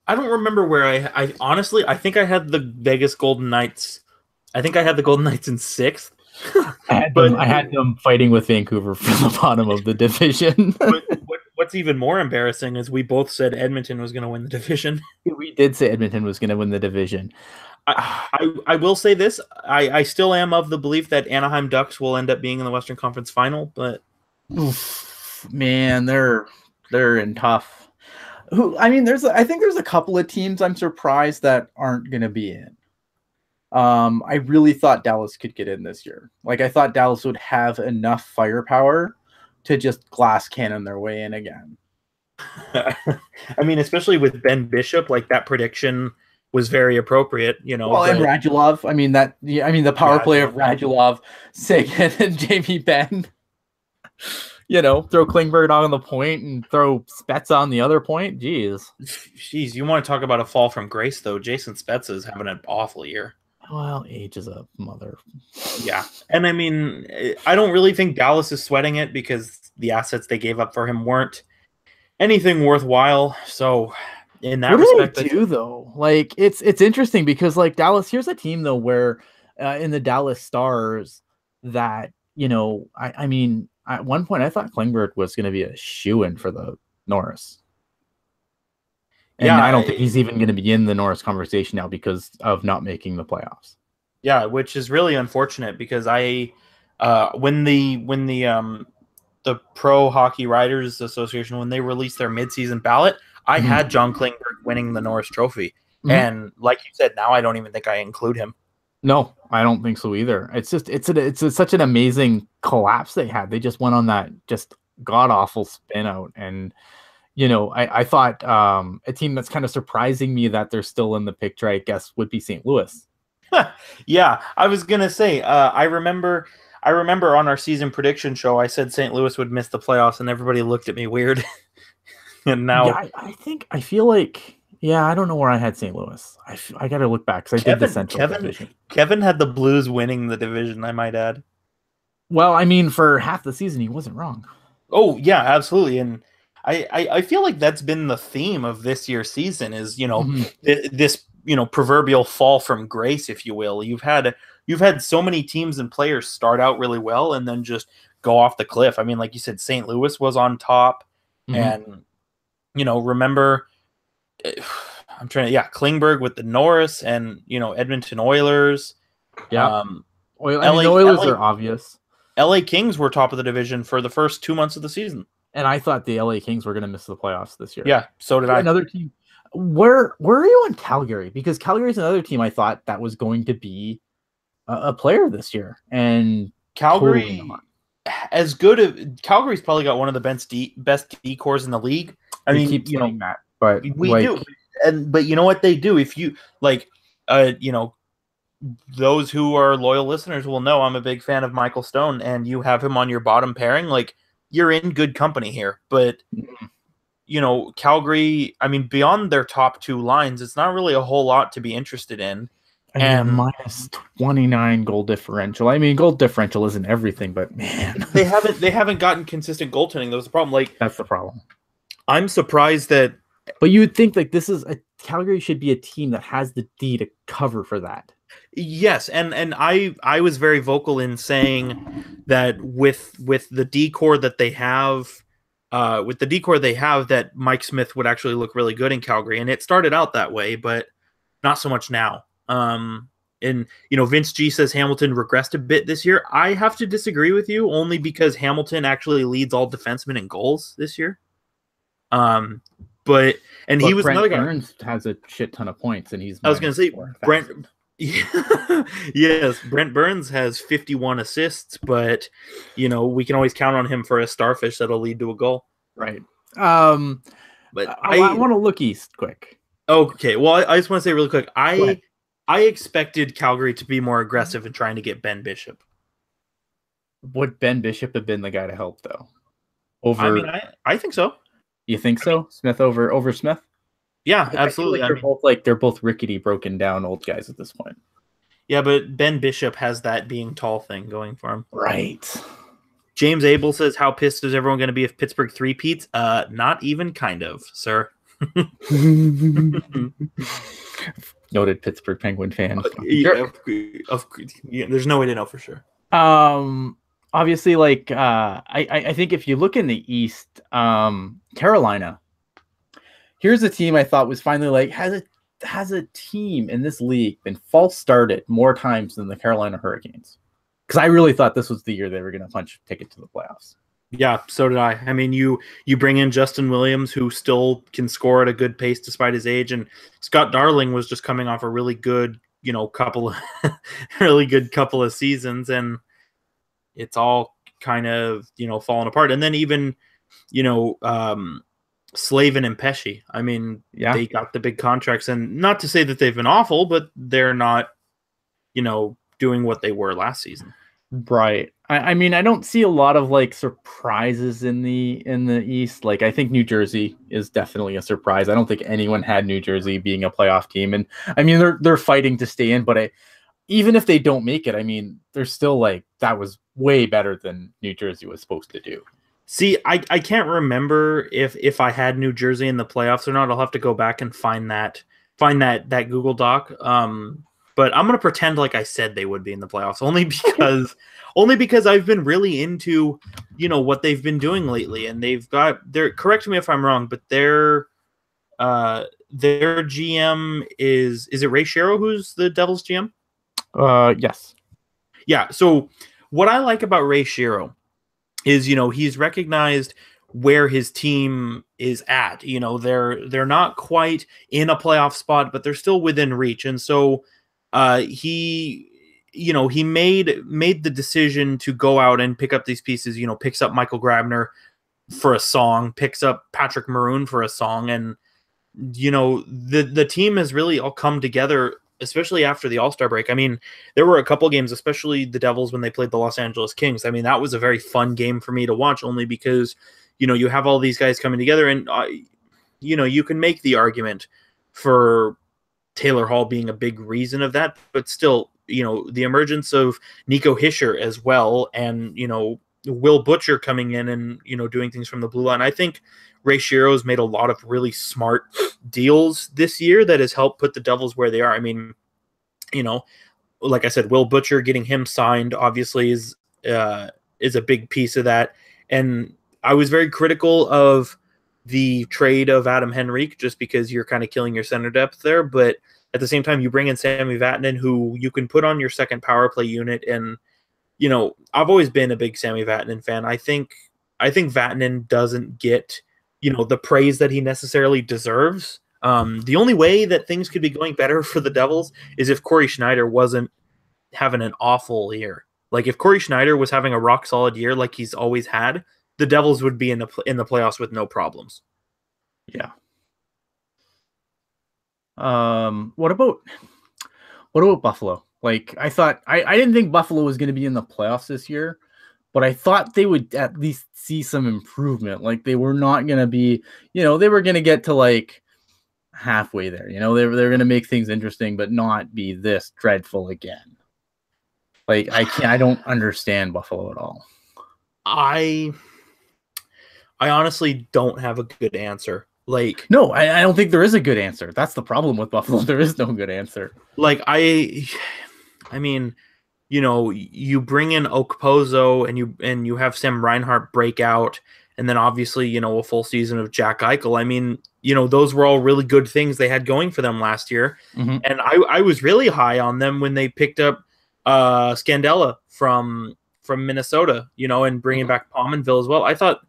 I don't remember where I honestly, I think I had the Vegas Golden Knights. I think I had the Golden Knights in 6th.
I had them fighting with Vancouver for the bottom of the division.
What's even more embarrassing is we both said Edmonton was going to win the division.
We did say Edmonton was going to win the division.
I will say this. I still am of the belief that Anaheim Ducks will end up being in the Western Conference Final, but
man, they're in tough. I think there's a couple of teams I'm surprised that aren't going to be in. I really thought Dallas could get in this year. Like, I thought Dallas would have enough firepower to just glass cannon their way in again.
I mean, especially with Ben Bishop, like that prediction was very approp.
Well, and Radulov. I mean the power play of Radulov, Sagan, and Jamie Benn. Throw Klingberg on the point and throw Spezza on the other point. Jeez,
you want to talk about a fall from grace, though? Jason Spezza is having an awful year.
Well, age is a mother.
Yeah, and I mean, I don't really think Dallas is sweating it because the assets they gave up for him weren't anything worthwhile. So, in that
What do
respect,
they do though? Like it's interesting because like Dallas, here's a team though where in the Dallas Stars that I mean at one point I thought Klingberg was going to be a shoo-in for the Norris, and I
yeah,
don't think he's even going to be in the Norris conversation now because of not making the playoffs.
yeah, which is really unfortunate because when the Pro Hockey Writers Association, when they released their midseason ballot, I had John Klingberg winning the Norris Trophy. And like you said, now I don't even think I include him.
No, I don't think so either. It's just such an amazing collapse they had. They just went on that just god awful spin out, and I thought a team that's kind of surprising me that they're still in the picture, I guess, would be St. Louis.
Yeah, I was gonna say. I remember on our season prediction show, I said St. Louis would miss the playoffs, and everybody looked at me weird. And now,
yeah, I feel like, I don't know where I had St. Louis. I got to look back because I did the Central Division.
Kevin had the Blues winning the division, I might add.
Well, I mean, for half the season, he wasn't wrong.
Oh yeah, absolutely, and I feel like that's been the theme of this year's season is this proverbial fall from grace, if you will. You've had so many teams and players start out really well and then just go off the cliff. I mean, like you said, St. Louis was on top, and remember, I'm trying to Klingberg with the Norris and Edmonton Oilers.
Yeah, the Oilers are obvious.
LA Kings were top of the division for the first 2 months of the season.
And I thought the LA Kings were going to miss the playoffs this year.
Yeah, so did I.
Another team. Where are you on Calgary? Because Calgary is another team I thought that was going to be a player this year. And
Calgary, Calgary's probably got one of the best decors in the league. I mean,
keep saying that, but
we do. But you know what they do? If you those who are loyal listeners will know I'm a big fan of Michael Stone, and you have him on your bottom pairing, like you're in good company here. But Calgary, I mean, beyond their top two lines, it's not really a whole lot to be interested in.
And minus 29 goal differential. I mean, goal differential isn't everything, but man,
they haven't gotten consistent goaltending. That was the problem. Like
that's the problem.
I'm surprised that.
But you would think like Calgary should be a team that has the D to cover for that.
Yes, and I was very vocal in saying that with the decor that they have, that Mike Smith would actually look really good in Calgary, and it started out that way, but not so much now. And Vince G says Hamilton regressed a bit this year. I have to disagree with you only because Hamilton actually leads all defensemen in goals this year. But he was
Brent
another guy.
Burns has a shit ton of points, and he's.
I was going to say Brent. Yes, Brent Burns has 51 assists, but we can always count on him for a starfish that'll lead to a goal.
Right.
But
I want to look east quick.
Okay. Well, I just want to say really quick. I expected Calgary to be more aggressive in trying to get Ben Bishop.
Would Ben Bishop have been the guy to help though?
I think so.
You think so? Smith over Smith?
Yeah, absolutely.
They're both rickety, broken down old guys at this point.
Yeah, but Ben Bishop has that being tall thing going for him.
Right.
James Abel says, "How pissed is everyone going to be if Pittsburgh three-peats?" Not even kind of, sir.
Noted Pittsburgh Penguin fan.
There's no way to know for sure.
Obviously, like I think if you look in the East, Carolina. Here's a team I thought was finally like has a team in this league been false started more times than the Carolina Hurricanes, because I really thought this was the year they were going to punch a ticket to the playoffs.
Yeah, so did I. I mean, you bring in Justin Williams, who still can score at a good pace despite his age, and Scott Darling was just coming off a really good, couple of seasons, and it's all kind of falling apart. And then even Slavin and Pesci. I mean, they got the big contracts, and not to say that they've been awful, but they're not, doing what they were last season.
Right. I mean, I don't see a lot of like surprises in the East. Like, I think New Jersey is definitely a surprise. I don't think anyone had New Jersey being a playoff team, and I mean they're fighting to stay in. But even if they don't make it, I mean, they're still like that was way better than New Jersey was supposed to do.
See, I can't remember if I had New Jersey in the playoffs or not. I'll have to go back and find that Google Doc. But I'm gonna pretend like I said they would be in the playoffs only because I've been really into what they've been doing lately, and they're correct me if I'm wrong, but their GM is it Ray Shero who's the Devils GM?
Yes.
Yeah. So what I like about Ray Shero is he's recognized where his team is at. They're not quite in a playoff spot, but they're still within reach. And so he made the decision to go out and pick up these pieces. Picks up Michael Grabner for a song, picks up Patrick Maroon for a song, and the team has really all come together, especially after the All-Star break. I mean, there were a couple games, especially the Devils when they played the Los Angeles Kings. I mean, that was a very fun game for me to watch, only because, you have all these guys coming together, and, you can make the argument for Taylor Hall being a big reason of that, but still, the emergence of Nico Hischier as well, and, Will Butcher coming in and, doing things from the blue line. I think Ray Shero's made a lot of really smart deals this year that has helped put the Devils where they are. I mean, like I said, Will Butcher, getting him signed obviously is a big piece of that. And I was very critical of the trade of Adam Henrique just because you're kind of killing your center depth there. But at the same time, you bring in Sami Vatanen, who you can put on your second power play unit. And, I've always been a big Sami Vatanen fan. I think Vatanen doesn't get the praise that he necessarily deserves. The only way that things could be going better for the Devils is if Corey Schneider wasn't having an awful year. Like if Corey Schneider was having a rock solid year like he's always had, the Devils would be in the playoffs with no problems.
Yeah. What about Buffalo? Like I thought, I didn't think Buffalo was going to be in the playoffs this year, but I thought they would at least see some improvement. Like they were not going to be, they were going to get to like halfway there. They're going to make things interesting, but not be this dreadful again. Like I don't understand Buffalo at all.
I honestly don't have a good answer. Like,
no, I don't think there is a good answer. That's the problem with Buffalo. There is no good answer.
Like I mean, you bring in Okposo and you have Sam Reinhart break out, and then obviously, a full season of Jack Eichel. I mean, those were all really good things they had going for them last year.
Mm-hmm.
And I was really high on them when they picked up Scandella from Minnesota, and bringing back Pominville as well. I thought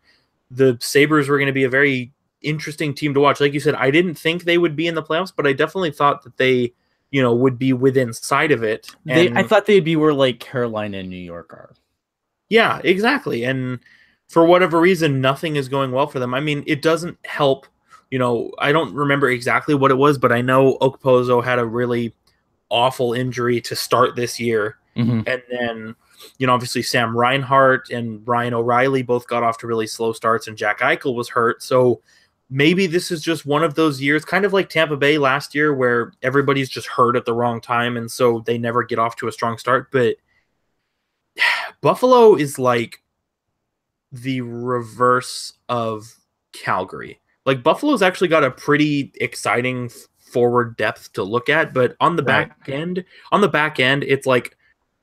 the Sabres were going to be a very interesting team to watch. Like you said, I didn't think they would be in the playoffs, but I definitely thought that they would be within sight of it.
I thought they'd be where like Carolina and New York are.
Yeah, exactly. And for whatever reason, nothing is going well for them. I mean, it doesn't help. I don't remember exactly what it was, but I know Okposo had a really awful injury to start this year.
Mm-hmm.
And then, obviously Sam Reinhart and Ryan O'Reilly both got off to really slow starts, and Jack Eichel was hurt. So maybe this is just one of those years, kind of like Tampa Bay last year, where everybody's just hurt at the wrong time, and so they never get off to a strong start. But Buffalo is like the reverse of Calgary. Like Buffalo's actually got a pretty exciting forward depth to look at, but on the back end, it's like,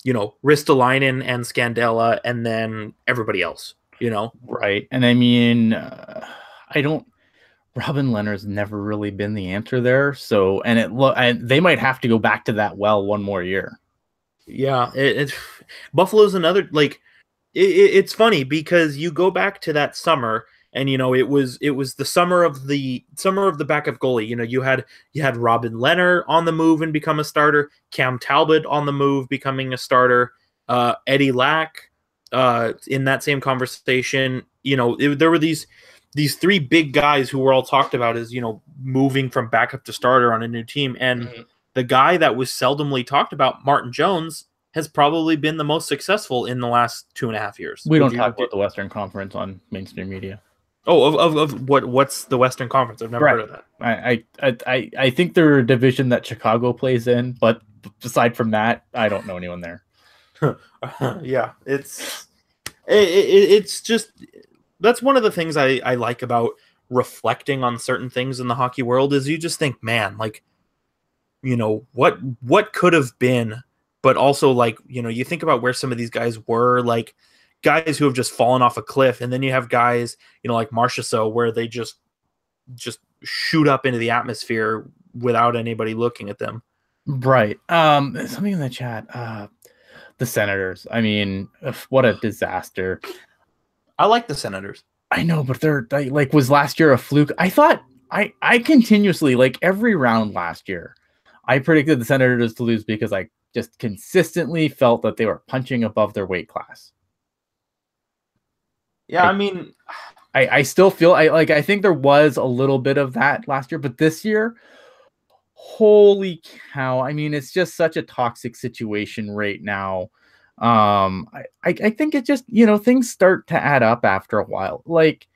Ristolainen and Scandella, and then everybody else,
Right. And I mean, Robin Leonard's never really been the answer there. So, and they might have to go back to that well one more year.
Yeah, Buffalo's another, like, it's funny because you go back to that summer, and it was the summer of the backup goalie. You had Robin Leonard on the move and become a starter, Cam Talbot on the move becoming a starter, Eddie Lack in that same conversation. There were these three big guys who were all talked about as moving from backup to starter on a new team, and the guy that was seldomly talked about, Martin Jones, has probably been the most successful in the last 2.5 years.
We don't talk about the Western Conference on mainstream media.
Oh, of what's the Western Conference? I've never heard of
that. I think they're a division that Chicago plays in, but aside from that, I don't know anyone there.
Yeah, it's just That's one of the things I like about reflecting on certain things in the hockey world is you just think, man, like, what could have been, but also like, you think about where some of these guys were, like guys who have just fallen off a cliff, and then you have guys, like Marchessault, where they just shoot up into the atmosphere without anybody looking at them.
Right. Something in the chat. The Senators. I mean, what a disaster.
I like the Senators.
I know, but they're like, was last year a fluke? I thought I continuously, like every round last year, I predicted the Senators to lose because I just consistently felt that they were punching above their weight class.
Yeah, I mean,
I still feel I think there was a little bit of that last year, but this year, holy cow. I mean, it's just such a toxic situation right now. I think it just, things start to add up after a while. Like,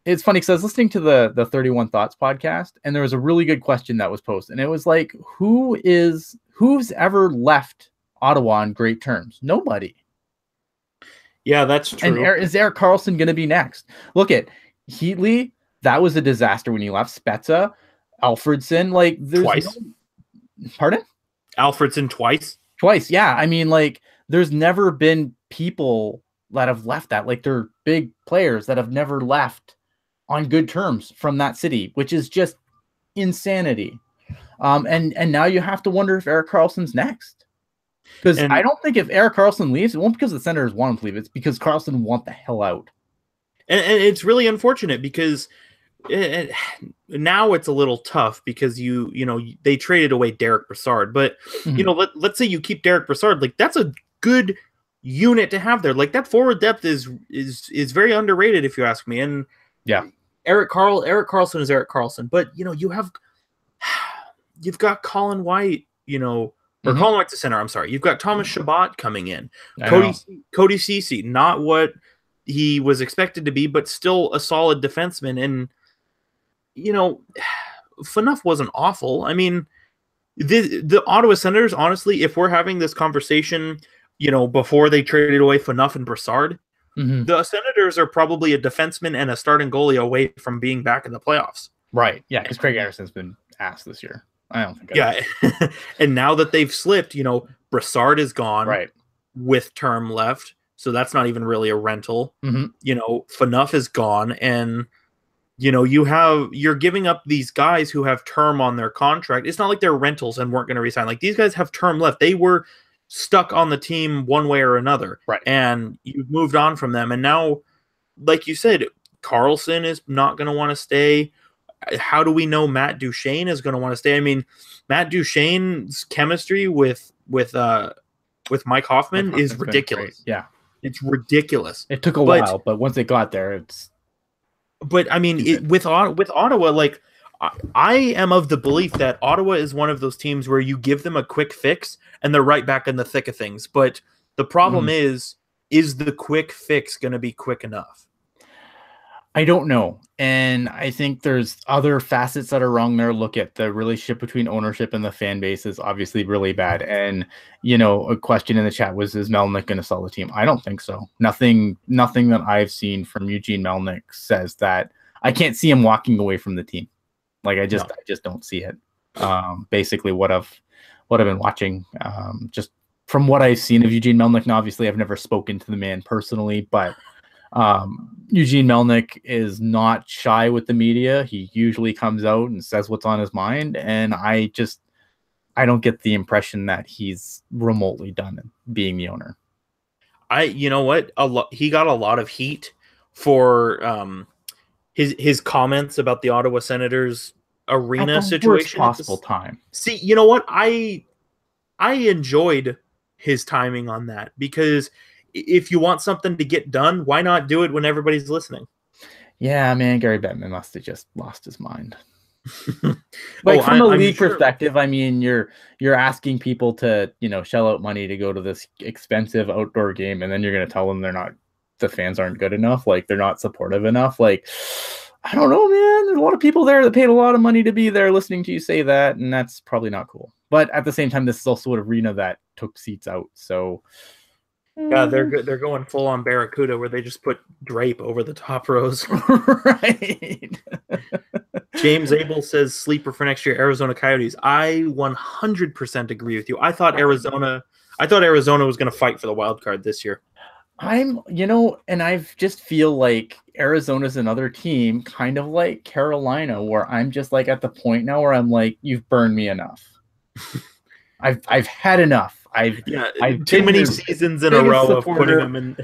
it's funny because I was listening to the 31 Thoughts podcast, and there was a really good question that was posted, and it was like, who's ever left Ottawa on great terms? Nobody.
Yeah, that's true.
And is Erik Karlsson going to be next? Look at Heatley. That was a disaster when he left. Spezza, Alfredsson, like there's
twice.
Pardon?
Alfredsson twice.
Twice, yeah. I mean, like, there's never been people that have left that. Like, they're big players that have never left on good terms from that city, which is just insanity. And now you have to wonder if Erik Karlsson's next. Because I don't think if Erik Karlsson leaves, it won't because the Senators want him to leave. It's because Karlsson want the hell out.
And it's really unfortunate because now it's a little tough because they traded away Derek Brassard, but let's say you keep Derek Brassard, like that's a good unit to have there. Like that forward depth is very underrated if you ask me. And
yeah,
Erik Karlsson is Erik Karlsson, but you've got Colin White, or Colin White's the center. I'm sorry. You've got Thomas Chabot coming in. Cody Ceci, not what he was expected to be, but still a solid defenseman. And, Phaneuf wasn't awful. I mean, the Ottawa Senators, honestly, if we're having this conversation, before they traded away Phaneuf and Brassard, the Senators are probably a defenseman and a starting goalie away from being back in the playoffs.
Right. Yeah, because Craig Anderson's been asked this year. I don't think.
Yeah, and now that they've slipped, Brassard is gone,
right,
with term left, so that's not even really a rental. Phaneuf is gone, and you're giving up these guys who have term on their contract. It's not like they're rentals and weren't going to resign. Like these guys have term left. They were stuck on the team one way or another,
right?
And you've moved on from them, and now, like you said, Karlsson is not going to want to stay. How do we know Matt Duchene is going to want to stay? I mean, Matt Duchene's chemistry with Mike Hoffman is ridiculous.
Yeah,
it's ridiculous.
It took a while, but once it got there, it's.
But I mean, with Ottawa, like I am of the belief that Ottawa is one of those teams where you give them a quick fix and they're right back in the thick of things. But the problem is the quick fix going to be quick enough?
I don't know. And I think there's other facets that are wrong there. Look at the relationship between ownership and the fan base is obviously really bad. And, a question in the chat was, is Melnyk going to sell the team? I don't think so. Nothing that I've seen from Eugene Melnyk says that. I can't see him walking away from the team. Like I just don't see it. Basically what I've been watching, just from what I've seen of Eugene Melnyk. Now, obviously I've never spoken to the man personally, but Eugene Melnyk is not shy with the media. He usually comes out and says what's on his mind, and I don't get the impression that he's remotely done being the owner.
You know what? He got a lot of heat for his comments about the Ottawa Senators arena situation.
Possible time.
See, you know what? I enjoyed his timing on that because if you want something to get done, why not do it when everybody's listening?
Yeah, man, Gary Bettman must have just lost his mind. Like from a league perspective, I mean, you're asking people to, shell out money to go to this expensive outdoor game, and then you're going to tell them the fans aren't good enough, like they're not supportive enough. Like, I don't know, man. There's a lot of people there that paid a lot of money to be there listening to you say that, and that's probably not cool. But at the same time, this is also an arena that took seats out, so
Yeah, they're going full on Barracuda where they just put drape over the top rows.
Right.
James Abel says sleeper for next year, Arizona Coyotes. I 100% agree with you. I thought Arizona was going to fight for the wild card this year.
And I just feel like Arizona's another team, kind of like Carolina, where I'm just like at the point now where I'm like, you've burned me enough. I've had enough. I've
too many seasons in a row of putting them in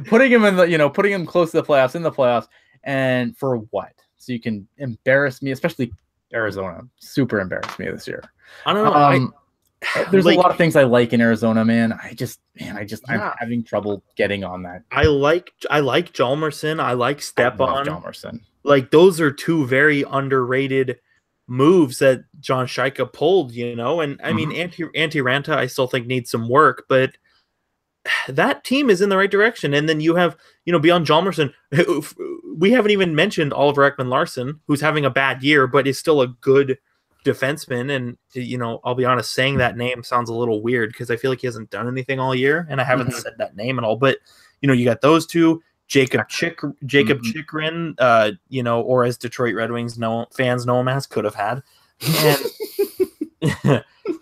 putting them close to the playoffs, in the playoffs, and for what? So you can embarrass me, especially Arizona. Super embarrassed me this year.
I don't know.
There's a lot of things I like in Arizona, man. I'm having trouble getting on that.
I like Hjalmarsson. I like Stepan.
Hjalmarsson.
Like those are two very underrated moves that John Shaika pulled, and I mean Antti Ranta I still think needs some work, but that team is in the right direction. And then you have, beyond Hjalmarsson, we haven't even mentioned Oliver Ekman-Larsson, who's having a bad year, but is still a good defenseman. And, I'll be honest, saying that name sounds a little weird because I feel like he hasn't done anything all year, and I haven't said that name at all. But, you got those two, Jacob Chikrin, or as Detroit Red Wings fans know him as, could have had. And,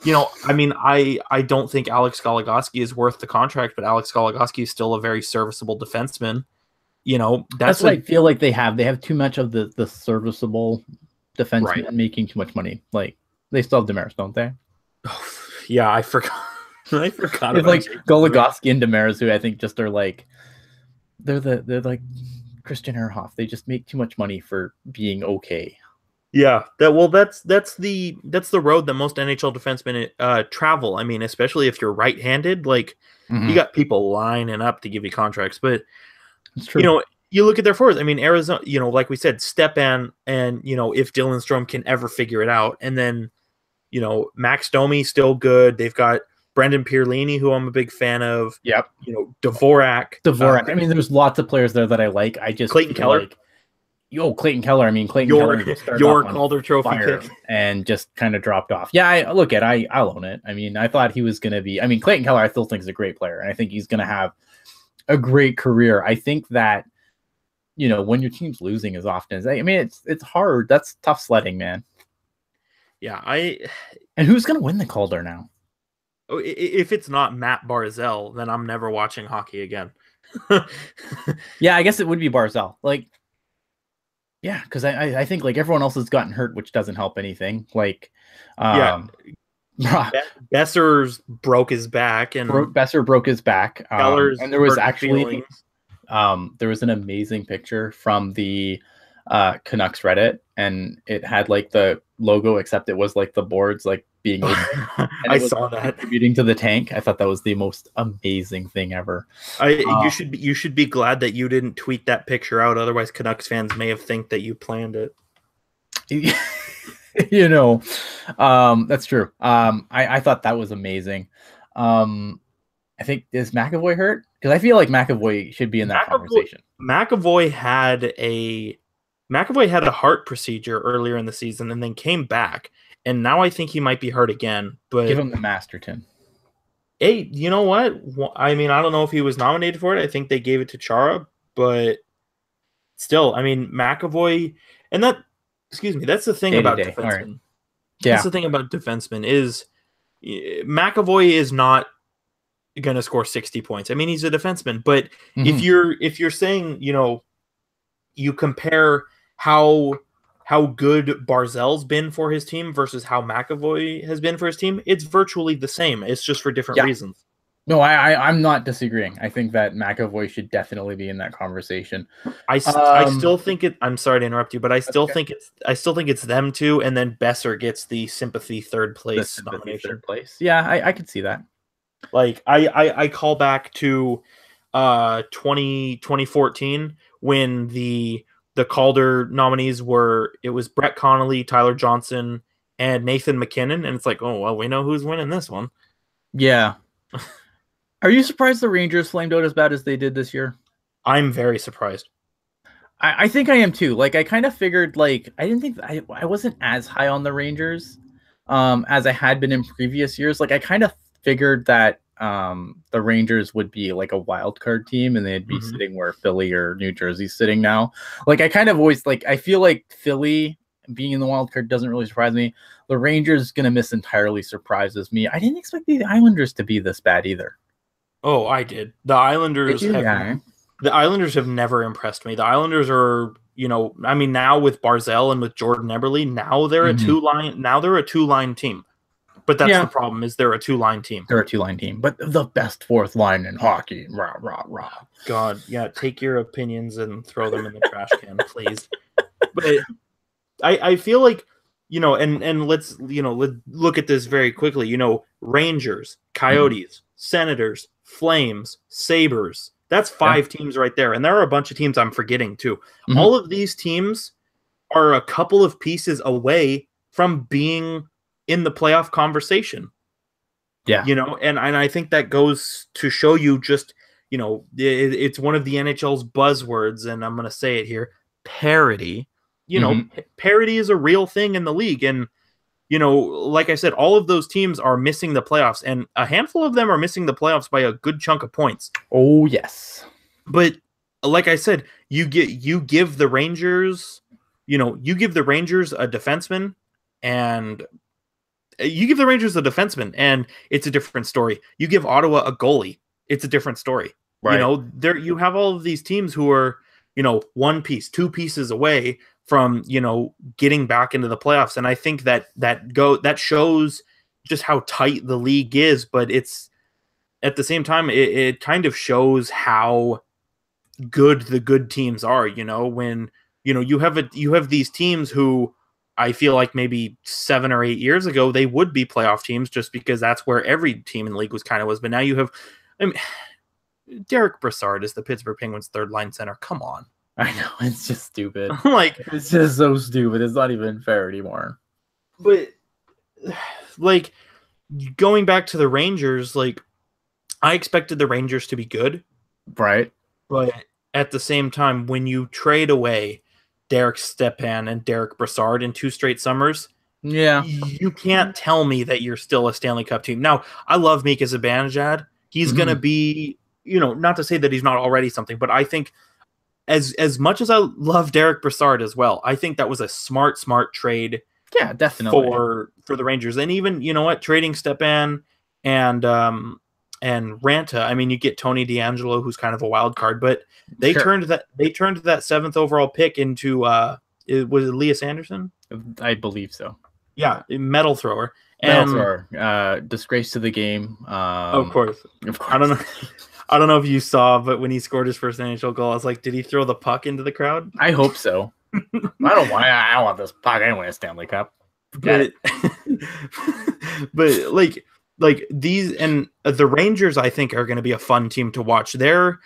I don't think Alex Goligoski is worth the contract, but Alex Goligoski is still a very serviceable defenseman. That's
what I feel like they have. They have too much of the serviceable defenseman making too much money. Like they still have Demers, don't they?
Oh, yeah, I forgot. I forgot
about like Goligoski and Demers, who I think just are like they're like Christian Ehrhoff. They just make too much money for being okay.
Yeah, that's the road that most NHL defensemen travel. I mean, especially if you're right-handed, like you got people lining up to give you contracts. But
it's true.
You look at their forwards. I mean, Arizona, like we said, Stepan, and if Dylan Strome can ever figure it out, and then Max Domi still good. They've got Brendan Pierlini, who I'm a big fan of.
Yep.
Dvorak.
I mean, there's lots of players there that I like. I just
Clayton Keller.
Clayton Keller. I mean,
your Calder Trophy pick,
and just kind of dropped off. Yeah, I'll own it. I mean, I thought he was going to be. I mean, Clayton Keller, I still think is a great player, and I think he's going to have a great career. I think that when your team's losing as often as it's hard. That's tough sledding, man.
Yeah,
and who's going to win the Calder now?
If it's not Matt Barzal, then I'm never watching hockey again.
Yeah, I guess it would be Barzal. Like. Yeah, because I think like everyone else has gotten hurt, which doesn't help anything. Like,
Besser's broke his back, and
Besser broke his back. And there was actually there was an amazing picture from the Canucks Reddit, and it had like the logo, except it was like the boards like being open.
I saw that
contributing to the tank. I thought that was the most amazing thing ever.
You should be glad that you didn't tweet that picture out. Otherwise, Canucks fans may have think that you planned it.
That's true. I thought that was amazing. I think, is McAvoy hurt? Because I feel like McAvoy should be in that conversation.
McAvoy had a heart procedure earlier in the season and then came back. And now I think he might be hurt again. But
give him the Masterton.
Hey, you know what? I mean, I don't know if he was nominated for it. I think they gave it to Chara, but still, I mean, McAvoy, and that's the thing about defensemen. Right. Yeah. That's the thing about defensemen is McAvoy is not going to score 60 points. I mean, he's a defenseman, but if you're saying, you compare how good Barzal's been for his team versus how McAvoy has been for his team, it's virtually the same. It's just for different reasons.
No, I'm not disagreeing. I think that McAvoy should definitely be in that conversation.
I still think it. I'm sorry to interrupt you, but I still think it's them two, and then Besser gets the sympathy third place nomination.
Third place. Yeah, I could see that.
Like I call back to 2014 when the Calder nominees it was Brett Connolly, Tyler Johnson, and Nathan McKinnon. And it's like, oh, well, we know who's winning this one.
Yeah. Are you surprised the Rangers flamed out as bad as they did this year?
I'm very surprised.
I think I am too. Like, I kind of figured, like, I didn't think I wasn't as high on the Rangers as I had been in previous years. Like, I kind of figured that the Rangers would be like a wild card team, and they'd be sitting where Philly or New Jersey's sitting now. Like I kind of always like I feel like Philly being in the wild card doesn't really surprise me. The Rangers gonna miss entirely surprises me. I didn't expect the Islanders to be this bad either.
Oh, I did. The Islanders have never impressed me. The Islanders are, I mean, now with Barzal and with Jordan Eberle, now they're a two-line team. But that's the problem, is they're a two-line team.
They're a two-line team, but the best fourth line in hockey. Rah, rah, rah.
God, yeah, take your opinions and throw them in the trash can, please. But I feel like, and let's look at this very quickly. Rangers, Coyotes, Senators, Flames, Sabres. That's 5 teams right there. And there are a bunch of teams I'm forgetting too. All of these teams are a couple of pieces away from being in the playoff conversation. Yeah. And I think that goes to show you just, it's one of the NHL's buzzwords, and I'm going to say it here, parity. Parity is a real thing in the league. And, like I said, all of those teams are missing the playoffs, and a handful of them are missing the playoffs by a good chunk of points.
Oh, yes.
But like I said, you give the Rangers, a defenseman, and it's a different story. You give Ottawa a goalie, it's a different story. Right. You have all of these teams who are, one piece, 2 pieces away from, getting back into the playoffs. And I think that shows just how tight the league is, but it's at the same time, it kind of shows how good the good teams are, when, you have these teams who I feel like maybe 7 or 8 years ago, they would be playoff teams just because that's where every team in the league was. But now you have, Derek Brassard is the Pittsburgh Penguins' third line center. Come on.
I know, it's just stupid. It's just so stupid. It's not even fair anymore.
But going back to the Rangers, I expected the Rangers to be good.
Right.
But at the same time, when you trade away Derek Stepan and Derek Brassard in 2 straight summers, you can't tell me that you're still a Stanley Cup team. Now, I love Mika Zibanejad. He's going to be, not to say that he's not already something, but I think as much as I love Derek Brassard as well, I think that was a smart trade.
Yeah, definitely.
For the Rangers. And even, trading Stepan and Ranta, I mean, you get Tony DeAngelo, who's kind of a wild card, but they turned that 7th overall pick into was it Elias Anderson?
I believe so.
Yeah, metal thrower.
Disgrace to the game.
Of course. I don't know if you saw, but when he scored his first NHL goal, I was like, did he throw the puck into the crowd?
I hope so. I want this puck. I want a Stanley Cup.
But these, and the Rangers, I think, are going to be a fun team to watch. They're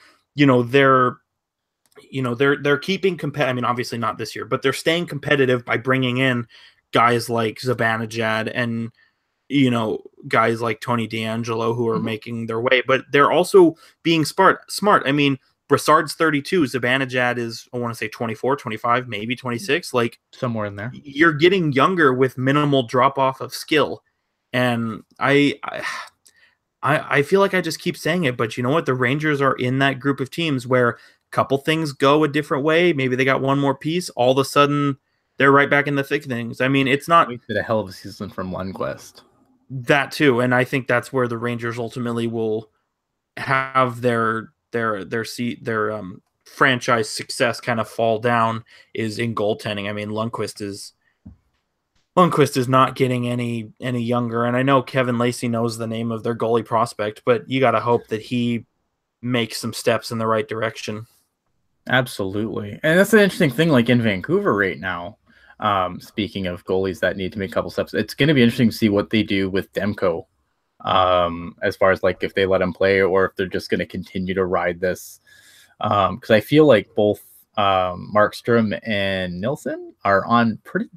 keeping competitive. I mean, obviously not this year, but they're staying competitive by bringing in guys like Zibanejad and guys like Tony DeAngelo who are making their way. But they're also being smart. I mean, Brassard's 32. Zibanejad is, I want to say 24, 25, maybe 26.
Somewhere in there.
You're getting younger with minimal drop-off of skill. And I feel like I just keep saying it, but you know what? The Rangers are in that group of teams where a couple things go a different way. Maybe they got one more piece. All of a sudden, they're right back in the thick of things. I mean, it's not...
We did a hell of a season from Lundqvist.
That too, and I think that's where the Rangers ultimately will have their franchise success kind of fall down, is in goaltending. I mean, Lundqvist is not getting any younger, and I know Kevin Lacey knows the name of their goalie prospect, but you got to hope that he makes some steps in the right direction.
Absolutely, and that's an interesting thing. In Vancouver right now, speaking of goalies that need to make a couple steps, it's going to be interesting to see what they do with Demko, as far as if they let him play or if they're just going to continue to ride this. Because I feel like both Markstrom and Nilsson are on pretty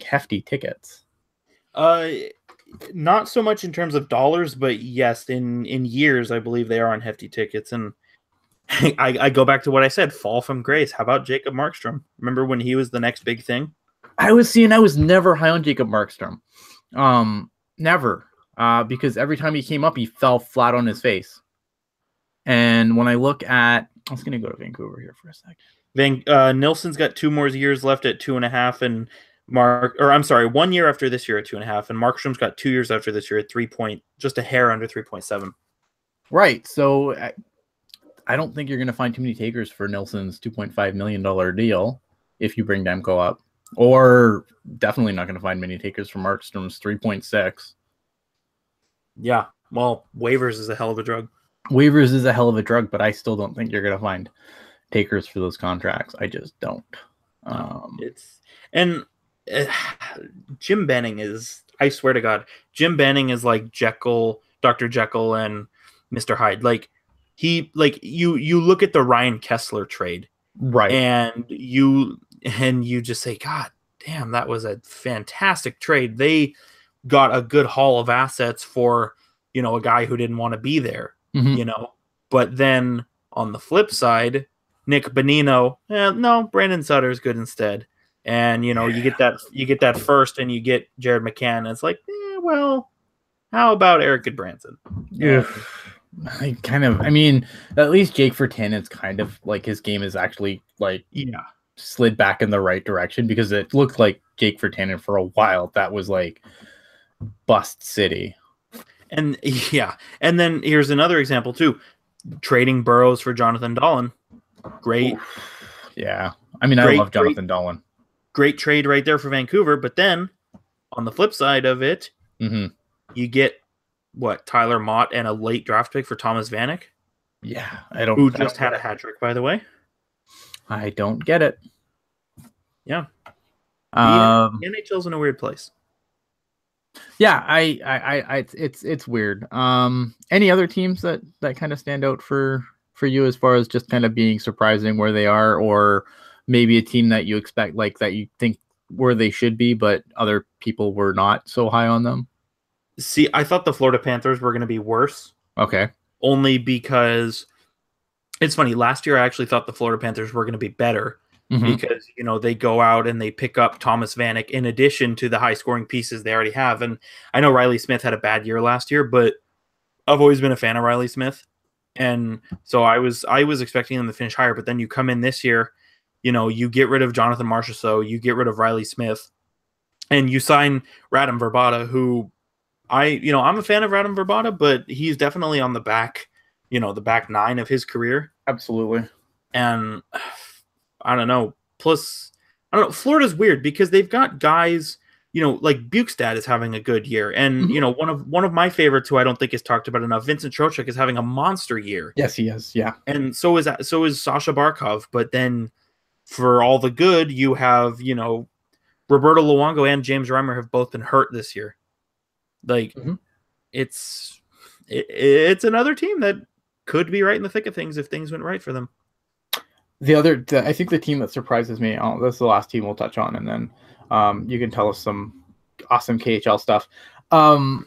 hefty tickets.
Not so much in terms of dollars, but yes, in years, I believe they are on hefty tickets. And I go back to what I said, fall from grace. How about Jacob Markstrom? Remember when he was the next big thing?
I was never high on Jacob Markstrom. Never. because every time he came up, he fell flat on his face. And when I look at, I was going to go to Vancouver here for a second.
Nilsson's got 2 more years left at 2.5, and 1 year after this year at 2.5, and Markstrom's got 2 years after this year at just a hair under 3.7.
Right. So I don't think you're going to find too many takers for Nilsson's $2.5 million deal if you bring Demko up, or definitely not going to find many takers for Markstrom's 3.6.
Yeah. Well, waivers is a hell of a drug.
Waivers is a hell of a drug, but I still don't think you're going to find takers for those contracts. I just don't.
Jim Benning is, I swear to God, Jim Benning is like Jekyll, Dr. Jekyll and Mr. Hyde. Like you look at the Ryan Kessler trade,
right?
And you just say, God damn, that was a fantastic trade. They got a good haul of assets for, a guy who didn't want to be there. But then on the flip side, Nick Bonino, no, Brandon Sutter is good instead. And you get that first, and you get Jared McCann. And it's like, well, how about Eric Goodbranson?
Yeah, I mean, at least Jake Virtanen, it's kind of like his game is actually slid back in the right direction, because it looked like Jake Virtanen for a while that was like bust city.
And and then here's another example too: trading Burrows for Jonathan Dahlen. Great.
Yeah, I mean, I love Jonathan Dahlen.
Great trade right there for Vancouver. But then on the flip side of it, you get Tyler Mott and a late draft pick for Thomas Vanek.
Yeah,
who just had a hat trick, by the way.
I don't get it.
Yeah, the NHL's in a weird place.
Yeah, it's weird. Any other teams that kind of stand out for you as far as just kind of being surprising where they are, or maybe a team that you expect, like that you think where they should be, but other people were not so high on them?
See, I thought the Florida Panthers were going to be worse.
Okay.
Only because it's funny. Last year, I actually thought the Florida Panthers were going to be better. Because, they go out and they pick up Thomas Vanek in addition to the high scoring pieces they already have. And I know Riley Smith had a bad year last year, but I've always been a fan of Riley Smith. And so I was expecting them to finish higher, but then you come in this year, you get rid of Jonathan Marchessault, you get rid of Riley Smith, and you sign Radim Verbata, who I'm a fan of Radim Verbata, but he's definitely on the back, the back nine of his career.
Absolutely.
And I don't know. Plus, I don't know. Florida's weird because they've got guys, like Bukestad is having a good year, and one of my favorites who I don't think is talked about enough, Vincent Trocheck, is having a monster year.
Yes, he is. Yeah,
and so is Sasha Barkov. But then, for all the good, you have Roberto Luongo and James Reimer have both been hurt this year. Like, it's another team that could be right in the thick of things if things went right for them.
I think the team that surprises me, this is the last team we'll touch on, and then you can tell us some awesome KHL stuff. The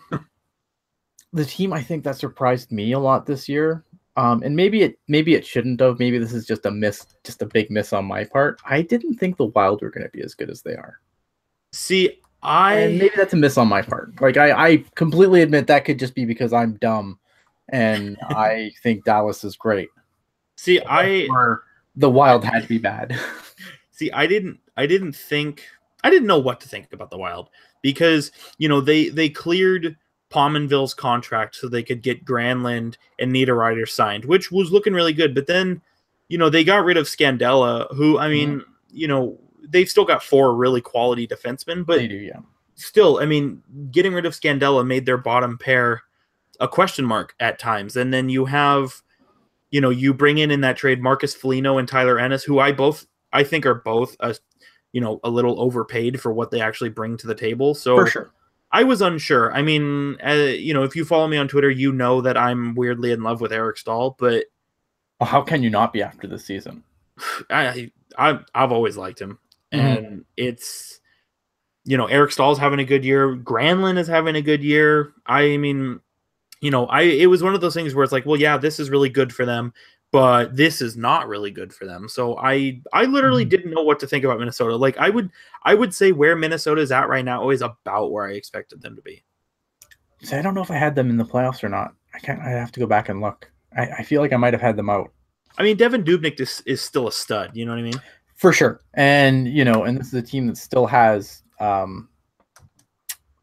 team I think that surprised me a lot this year, and maybe it shouldn't have. Maybe this is just a big miss on my part. I didn't think the Wild were going to be as good as they are.
See,
and maybe that's a miss on my part. Like I completely admit that could just be because I'm dumb, and I think Dallas is great.
See,
the Wild had to be bad.
See, I didn't know what to think about the Wild, because they cleared Pominville's contract so they could get Granlund and Niederreiter signed, which was looking really good. But then, they got rid of Scandella, who, I mean, they've still got 4 really quality defensemen, but
they do, yeah.
Still, I mean, getting rid of Scandella made their bottom pair a question mark at times. And then you have, you bring in that trade Marcus Foligno and Tyler Ennis, who I think are both a little overpaid for what they actually bring to the table. So
for sure,
I was unsure. I mean, if you follow me on Twitter, you know that I'm weirdly in love with Eric Staal, but
how can you not be after this season?
I've always liked him, and it's Eric Stahl's having a good year. Granlund is having a good year. I mean, it was one of those things where it's like, well, yeah, this is really good for them, but this is not really good for them. So I literally didn't know what to think about Minnesota. Like I would say where Minnesota is at right now is about where I expected them to be.
So I don't know if I had them in the playoffs or not. I have to go back and look. I feel like I might have had them out.
I mean, Devin Dubnyk is still a stud. You know what I mean?
For sure. And, and this is a team that still has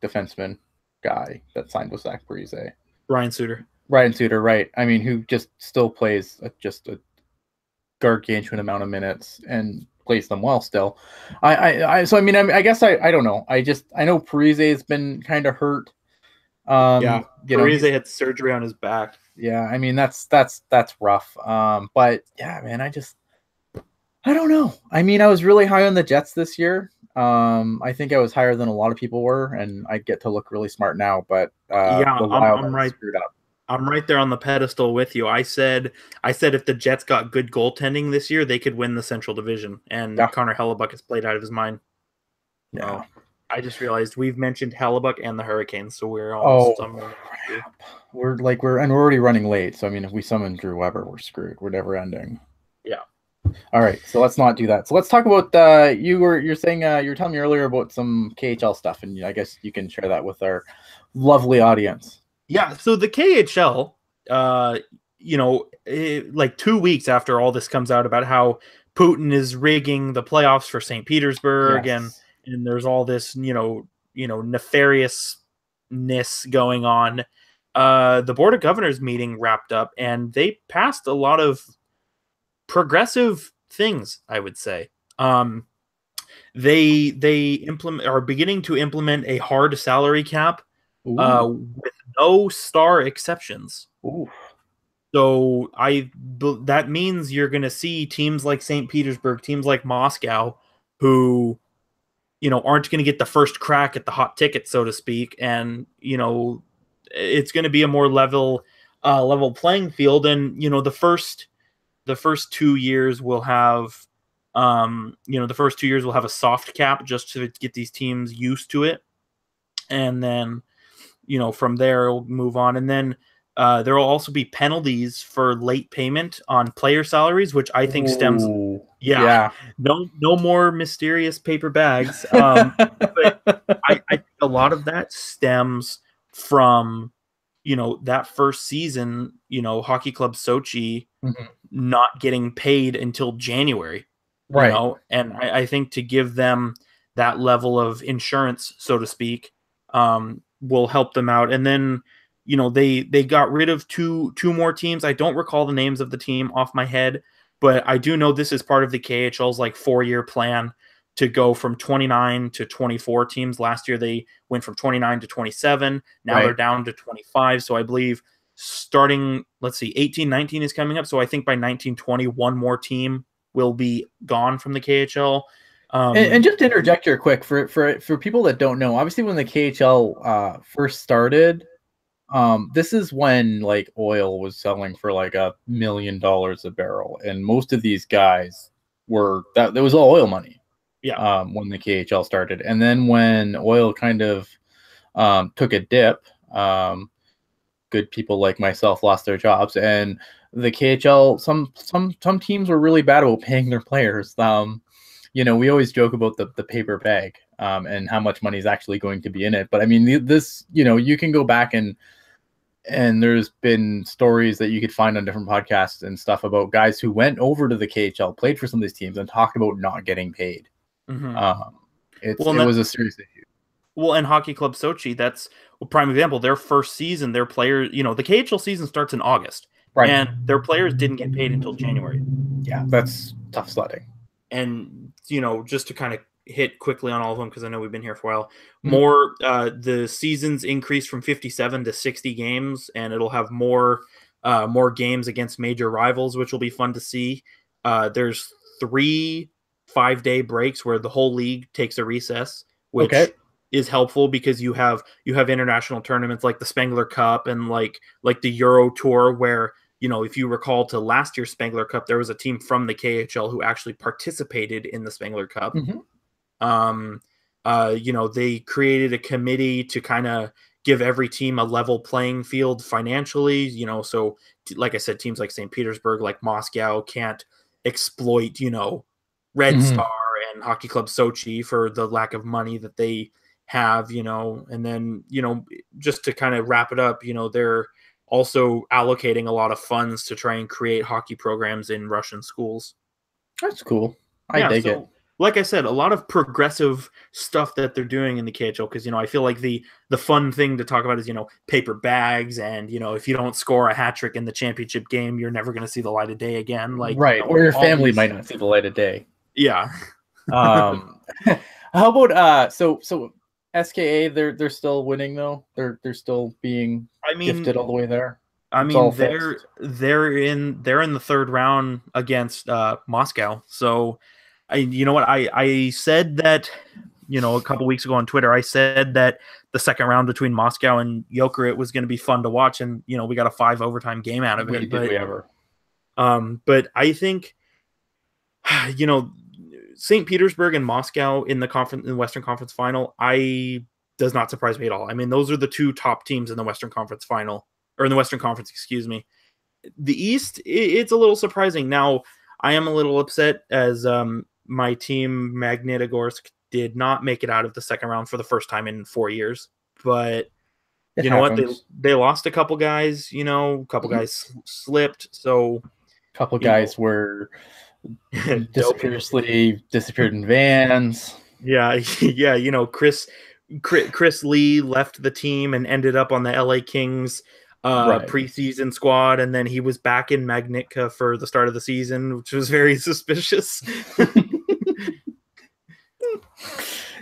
defenseman guy that signed with Zach Parise.
Ryan Suter.
Ryan Suter, right. I mean, who just still plays just a gargantuan amount of minutes and plays them well still. I guess I don't know. I know Parise has been kind of hurt.
Parise had surgery on his back.
Yeah, I mean that's rough. But yeah, man, I don't know. I mean, I was really high on the Jets this year. I think I was higher than a lot of people were, and I get to look really smart now. But
I'm right. Screwed up. I'm right there on the pedestal with you. I said if the Jets got good goaltending this year, they could win the Central Division. And Connor Hellebuck has played out of his mind.
Yeah.
I just realized we've mentioned Hellebuck and the Hurricanes, so we're almost.
We're already running late. So I mean, if we summon Drew Weber, we're screwed. We're never ending.
Yeah.
All right, so let's not do that. So let's talk about you're saying you were telling me earlier about some KHL stuff, and I guess you can share that with our lovely audience.
Yeah, so the KHL, like 2 weeks after all this comes out about how Putin is rigging the playoffs for St. Petersburg,
yes.
and there's all this nefariousness going on. The Board of Governors meeting wrapped up, and they passed a lot of progressive things, I would say. They are beginning to implement a hard salary cap with no star exceptions.
Ooh.
So that means you're going to see teams like St. Petersburg, teams like Moscow, who aren't going to get the first crack at the hot ticket, so to speak, and it's going to be a more level playing field. And the first 2 years will have a soft cap just to get these teams used to it, and then from there it'll move on. And then there will also be penalties for late payment on player salaries, which I think stems. Yeah. No more mysterious paper bags. But I think a lot of that stems from that first season. Hockey Club Sochi not getting paid until January.
Right.
And I think to give them that level of insurance, so to speak, will help them out. And then, they got rid of two more teams. I don't recall the names of the team off my head, but I do know this is part of the KHL's 4-year plan to go from 29 to 24 teams. Last year, they went from 29 to 27. Now they're down to 25. So I believe starting, 18-19 is coming up. So I think by 19-20, one more team will be gone from the KHL.
And just to interject here quick for people that don't know, obviously when the KHL first started, this is when oil was selling for $1 million a barrel, and most of these guys there was all oil money.
Yeah.
When the KHL started, and then when oil kind of took a dip, good people like myself lost their jobs, and the KHL, some teams were really bad about paying their players. We always joke about the paper bag and how much money is actually going to be in it. But I mean, this, you can go back and there's been stories that you could find on different podcasts and stuff about guys who went over to the KHL, played for some of these teams, and talked about not getting paid. It was a serious issue.
Well, and Hockey Club Sochi, that's a prime example. Their first season, their players, the KHL season starts in August. Right. And their players didn't get paid until January.
Yeah, that's tough sledding.
And, just to kind of hit quickly on all of them, because I know we've been here for a while, the seasons increased from 57 to 60 games, and it'll have more games against major rivals, which will be fun to see. There's 3 5-day breaks where the whole league takes a recess, which is helpful because you have international tournaments like the Spengler Cup and like the Euro Tour, where if you recall to last year's Spengler Cup, there was a team from the KHL who actually participated in the Spengler Cup. They created a committee to kind of give every team a level playing field financially. So like I said, teams like St. Petersburg, like Moscow, can't exploit Red Star and Hockey Club Sochi for the lack of money that they have. And then just to kind of wrap it up, they're also allocating a lot of funds to try and create hockey programs in Russian schools.
That's cool. I dig it.
Like I said, a lot of progressive stuff that they're doing in the KHL, because I feel like the fun thing to talk about is paper bags, and if you don't score a hat trick in the championship game, you're never going to see the light of day again. Like
right, or your family might not see the light of day.
Yeah.
How about so SKA? They're still winning though. They're still being gifted all the way there.
They're in the third round against Moscow. So I said that a couple weeks ago on Twitter. I said that the second round between Moscow and Jokerit was going to be fun to watch, and we got a 5 overtime game out of it.
Did we ever?
But I think St. Petersburg and Moscow in the Western Conference final, does not surprise me at all. I mean, those are the 2 top teams in the Western Conference final, or in the Western Conference, excuse me. The East, it's a little surprising. Now, I am a little upset as my team Magnitogorsk did not make it out of the second round for the first time in 4 years. But you know what? They lost a couple guys. A couple guys slipped. So
a couple guys were disappeared in vans.
Yeah. Chris Lee left the team and ended up on the LA Kings preseason squad, and then he was back in Magnitka for the start of the season, which was very suspicious.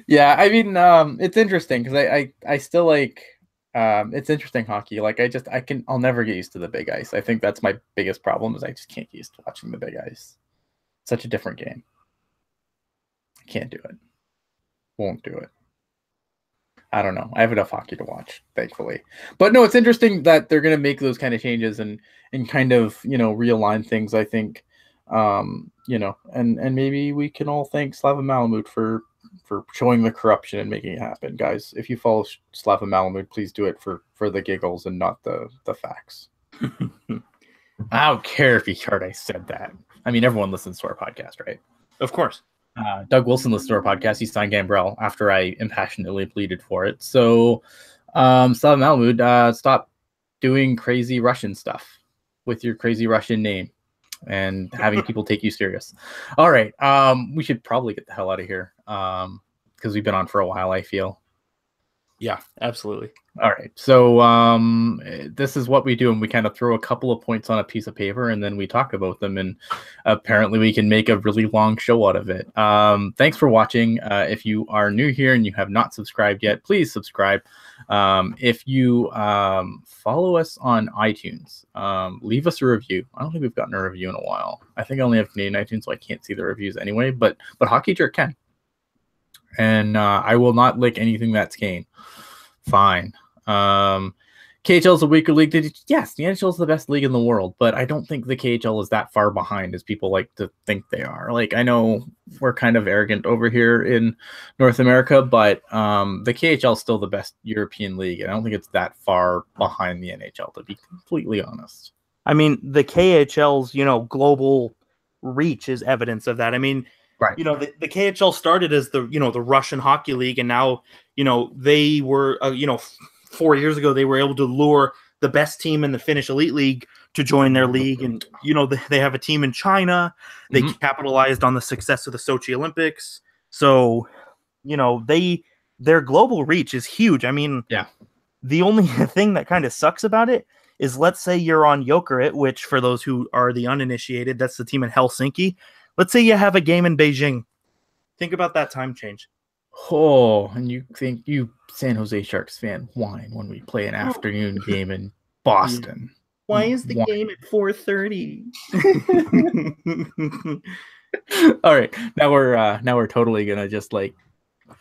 Yeah, I mean, it's interesting because I still like it's interesting hockey. Like I'll never get used to the big ice. I think that's my biggest problem is I just can't get used to watching the big ice. Such a different game. I can't do it. Won't do it. I don't know. I have enough hockey to watch, thankfully. But no, it's interesting that they're going to make those kind of changes and kind of, realign things, I think. And maybe we can all thank Slava Malamud for showing the corruption and making it happen. Guys, if you follow Slava Malamud, please do it for the giggles and not the facts. I don't care if he heard I said that. I mean, everyone listens to our podcast, right?
Of course.
Doug Wilson listens to our podcast. He signed Gambrell after I impassionately pleaded for it. So, Slava Malamud, stop doing crazy Russian stuff with your crazy Russian name and having people take you serious. All right. We should probably get the hell out of here because we've been on for a while, I feel.
Yeah, absolutely.
All right. So this is what we do, and we kind of throw a couple of points on a piece of paper, and then we talk about them, and apparently we can make a really long show out of it. Thanks for watching. If you are new here and you have not subscribed yet, please subscribe. If you follow us on iTunes, leave us a review. I don't think we've gotten a review in a while. I think I only have Canadian iTunes, so I can't see the reviews anyway, but Hockey Jerk can. And I will not lick anything that's Kane. Fine. KHL is a weaker league. Yes, the NHL is the best league in the world, but I don't think the KHL is that far behind as people like to think they are. Like, I know we're kind of arrogant over here in North America, but the KHL is still the best European league, and I don't think it's that far behind the NHL, to be completely honest.
I mean, the KHL's, global reach is evidence of that. I mean,
right.
The KHL started as the Russian hockey league, and now, they were, 4 years ago, they were able to lure the best team in the Finnish Elite League to join their league. And, they have a team in China. They capitalized on the success of the Sochi Olympics. So, their global reach is huge. I mean,
yeah.
The only thing that kind of sucks about it is, let's say you're on Jokerit, which for those who are the uninitiated, that's the team in Helsinki. Let's say you have a game in Beijing. Think about that time change.
Oh, and you think you San Jose Sharks fan whine when we play an afternoon game in Boston.
Why is the game at 4:30?
All right, now we're totally gonna just like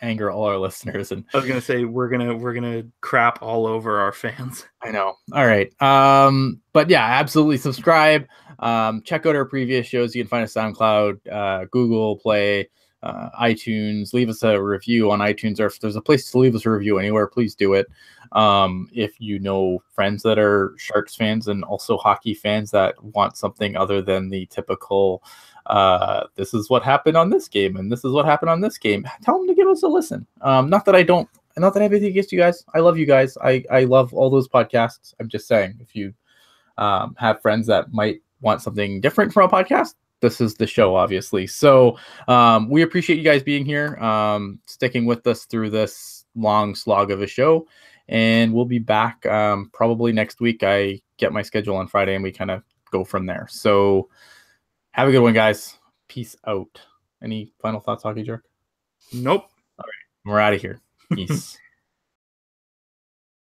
anger all our listeners, and
I was gonna say we're gonna crap all over our fans.
I know. All right, but yeah, absolutely subscribe. Check out our previous shows. You can find us SoundCloud, Google Play, iTunes. Leave us a review on iTunes, or if there's a place to leave us a review anywhere, please do it. If you know friends that are Sharks fans and also hockey fans that want something other than the typical this is what happened on this game and this is what happened on this game, tell them to give us a listen. Not that I don't not that I have anything against you guys. I love you guys. I love all those podcasts. I'm just saying, if you have friends that might want something different from a podcast, this is the show, obviously. So we appreciate you guys being here, sticking with us through this long slog of a show. And we'll be back probably next week. I get my schedule on Friday and we kind of go from there. So have a good one, guys. Peace out. Any final thoughts, Hockey Jerk?
Nope.
All right. We're out of here. Peace.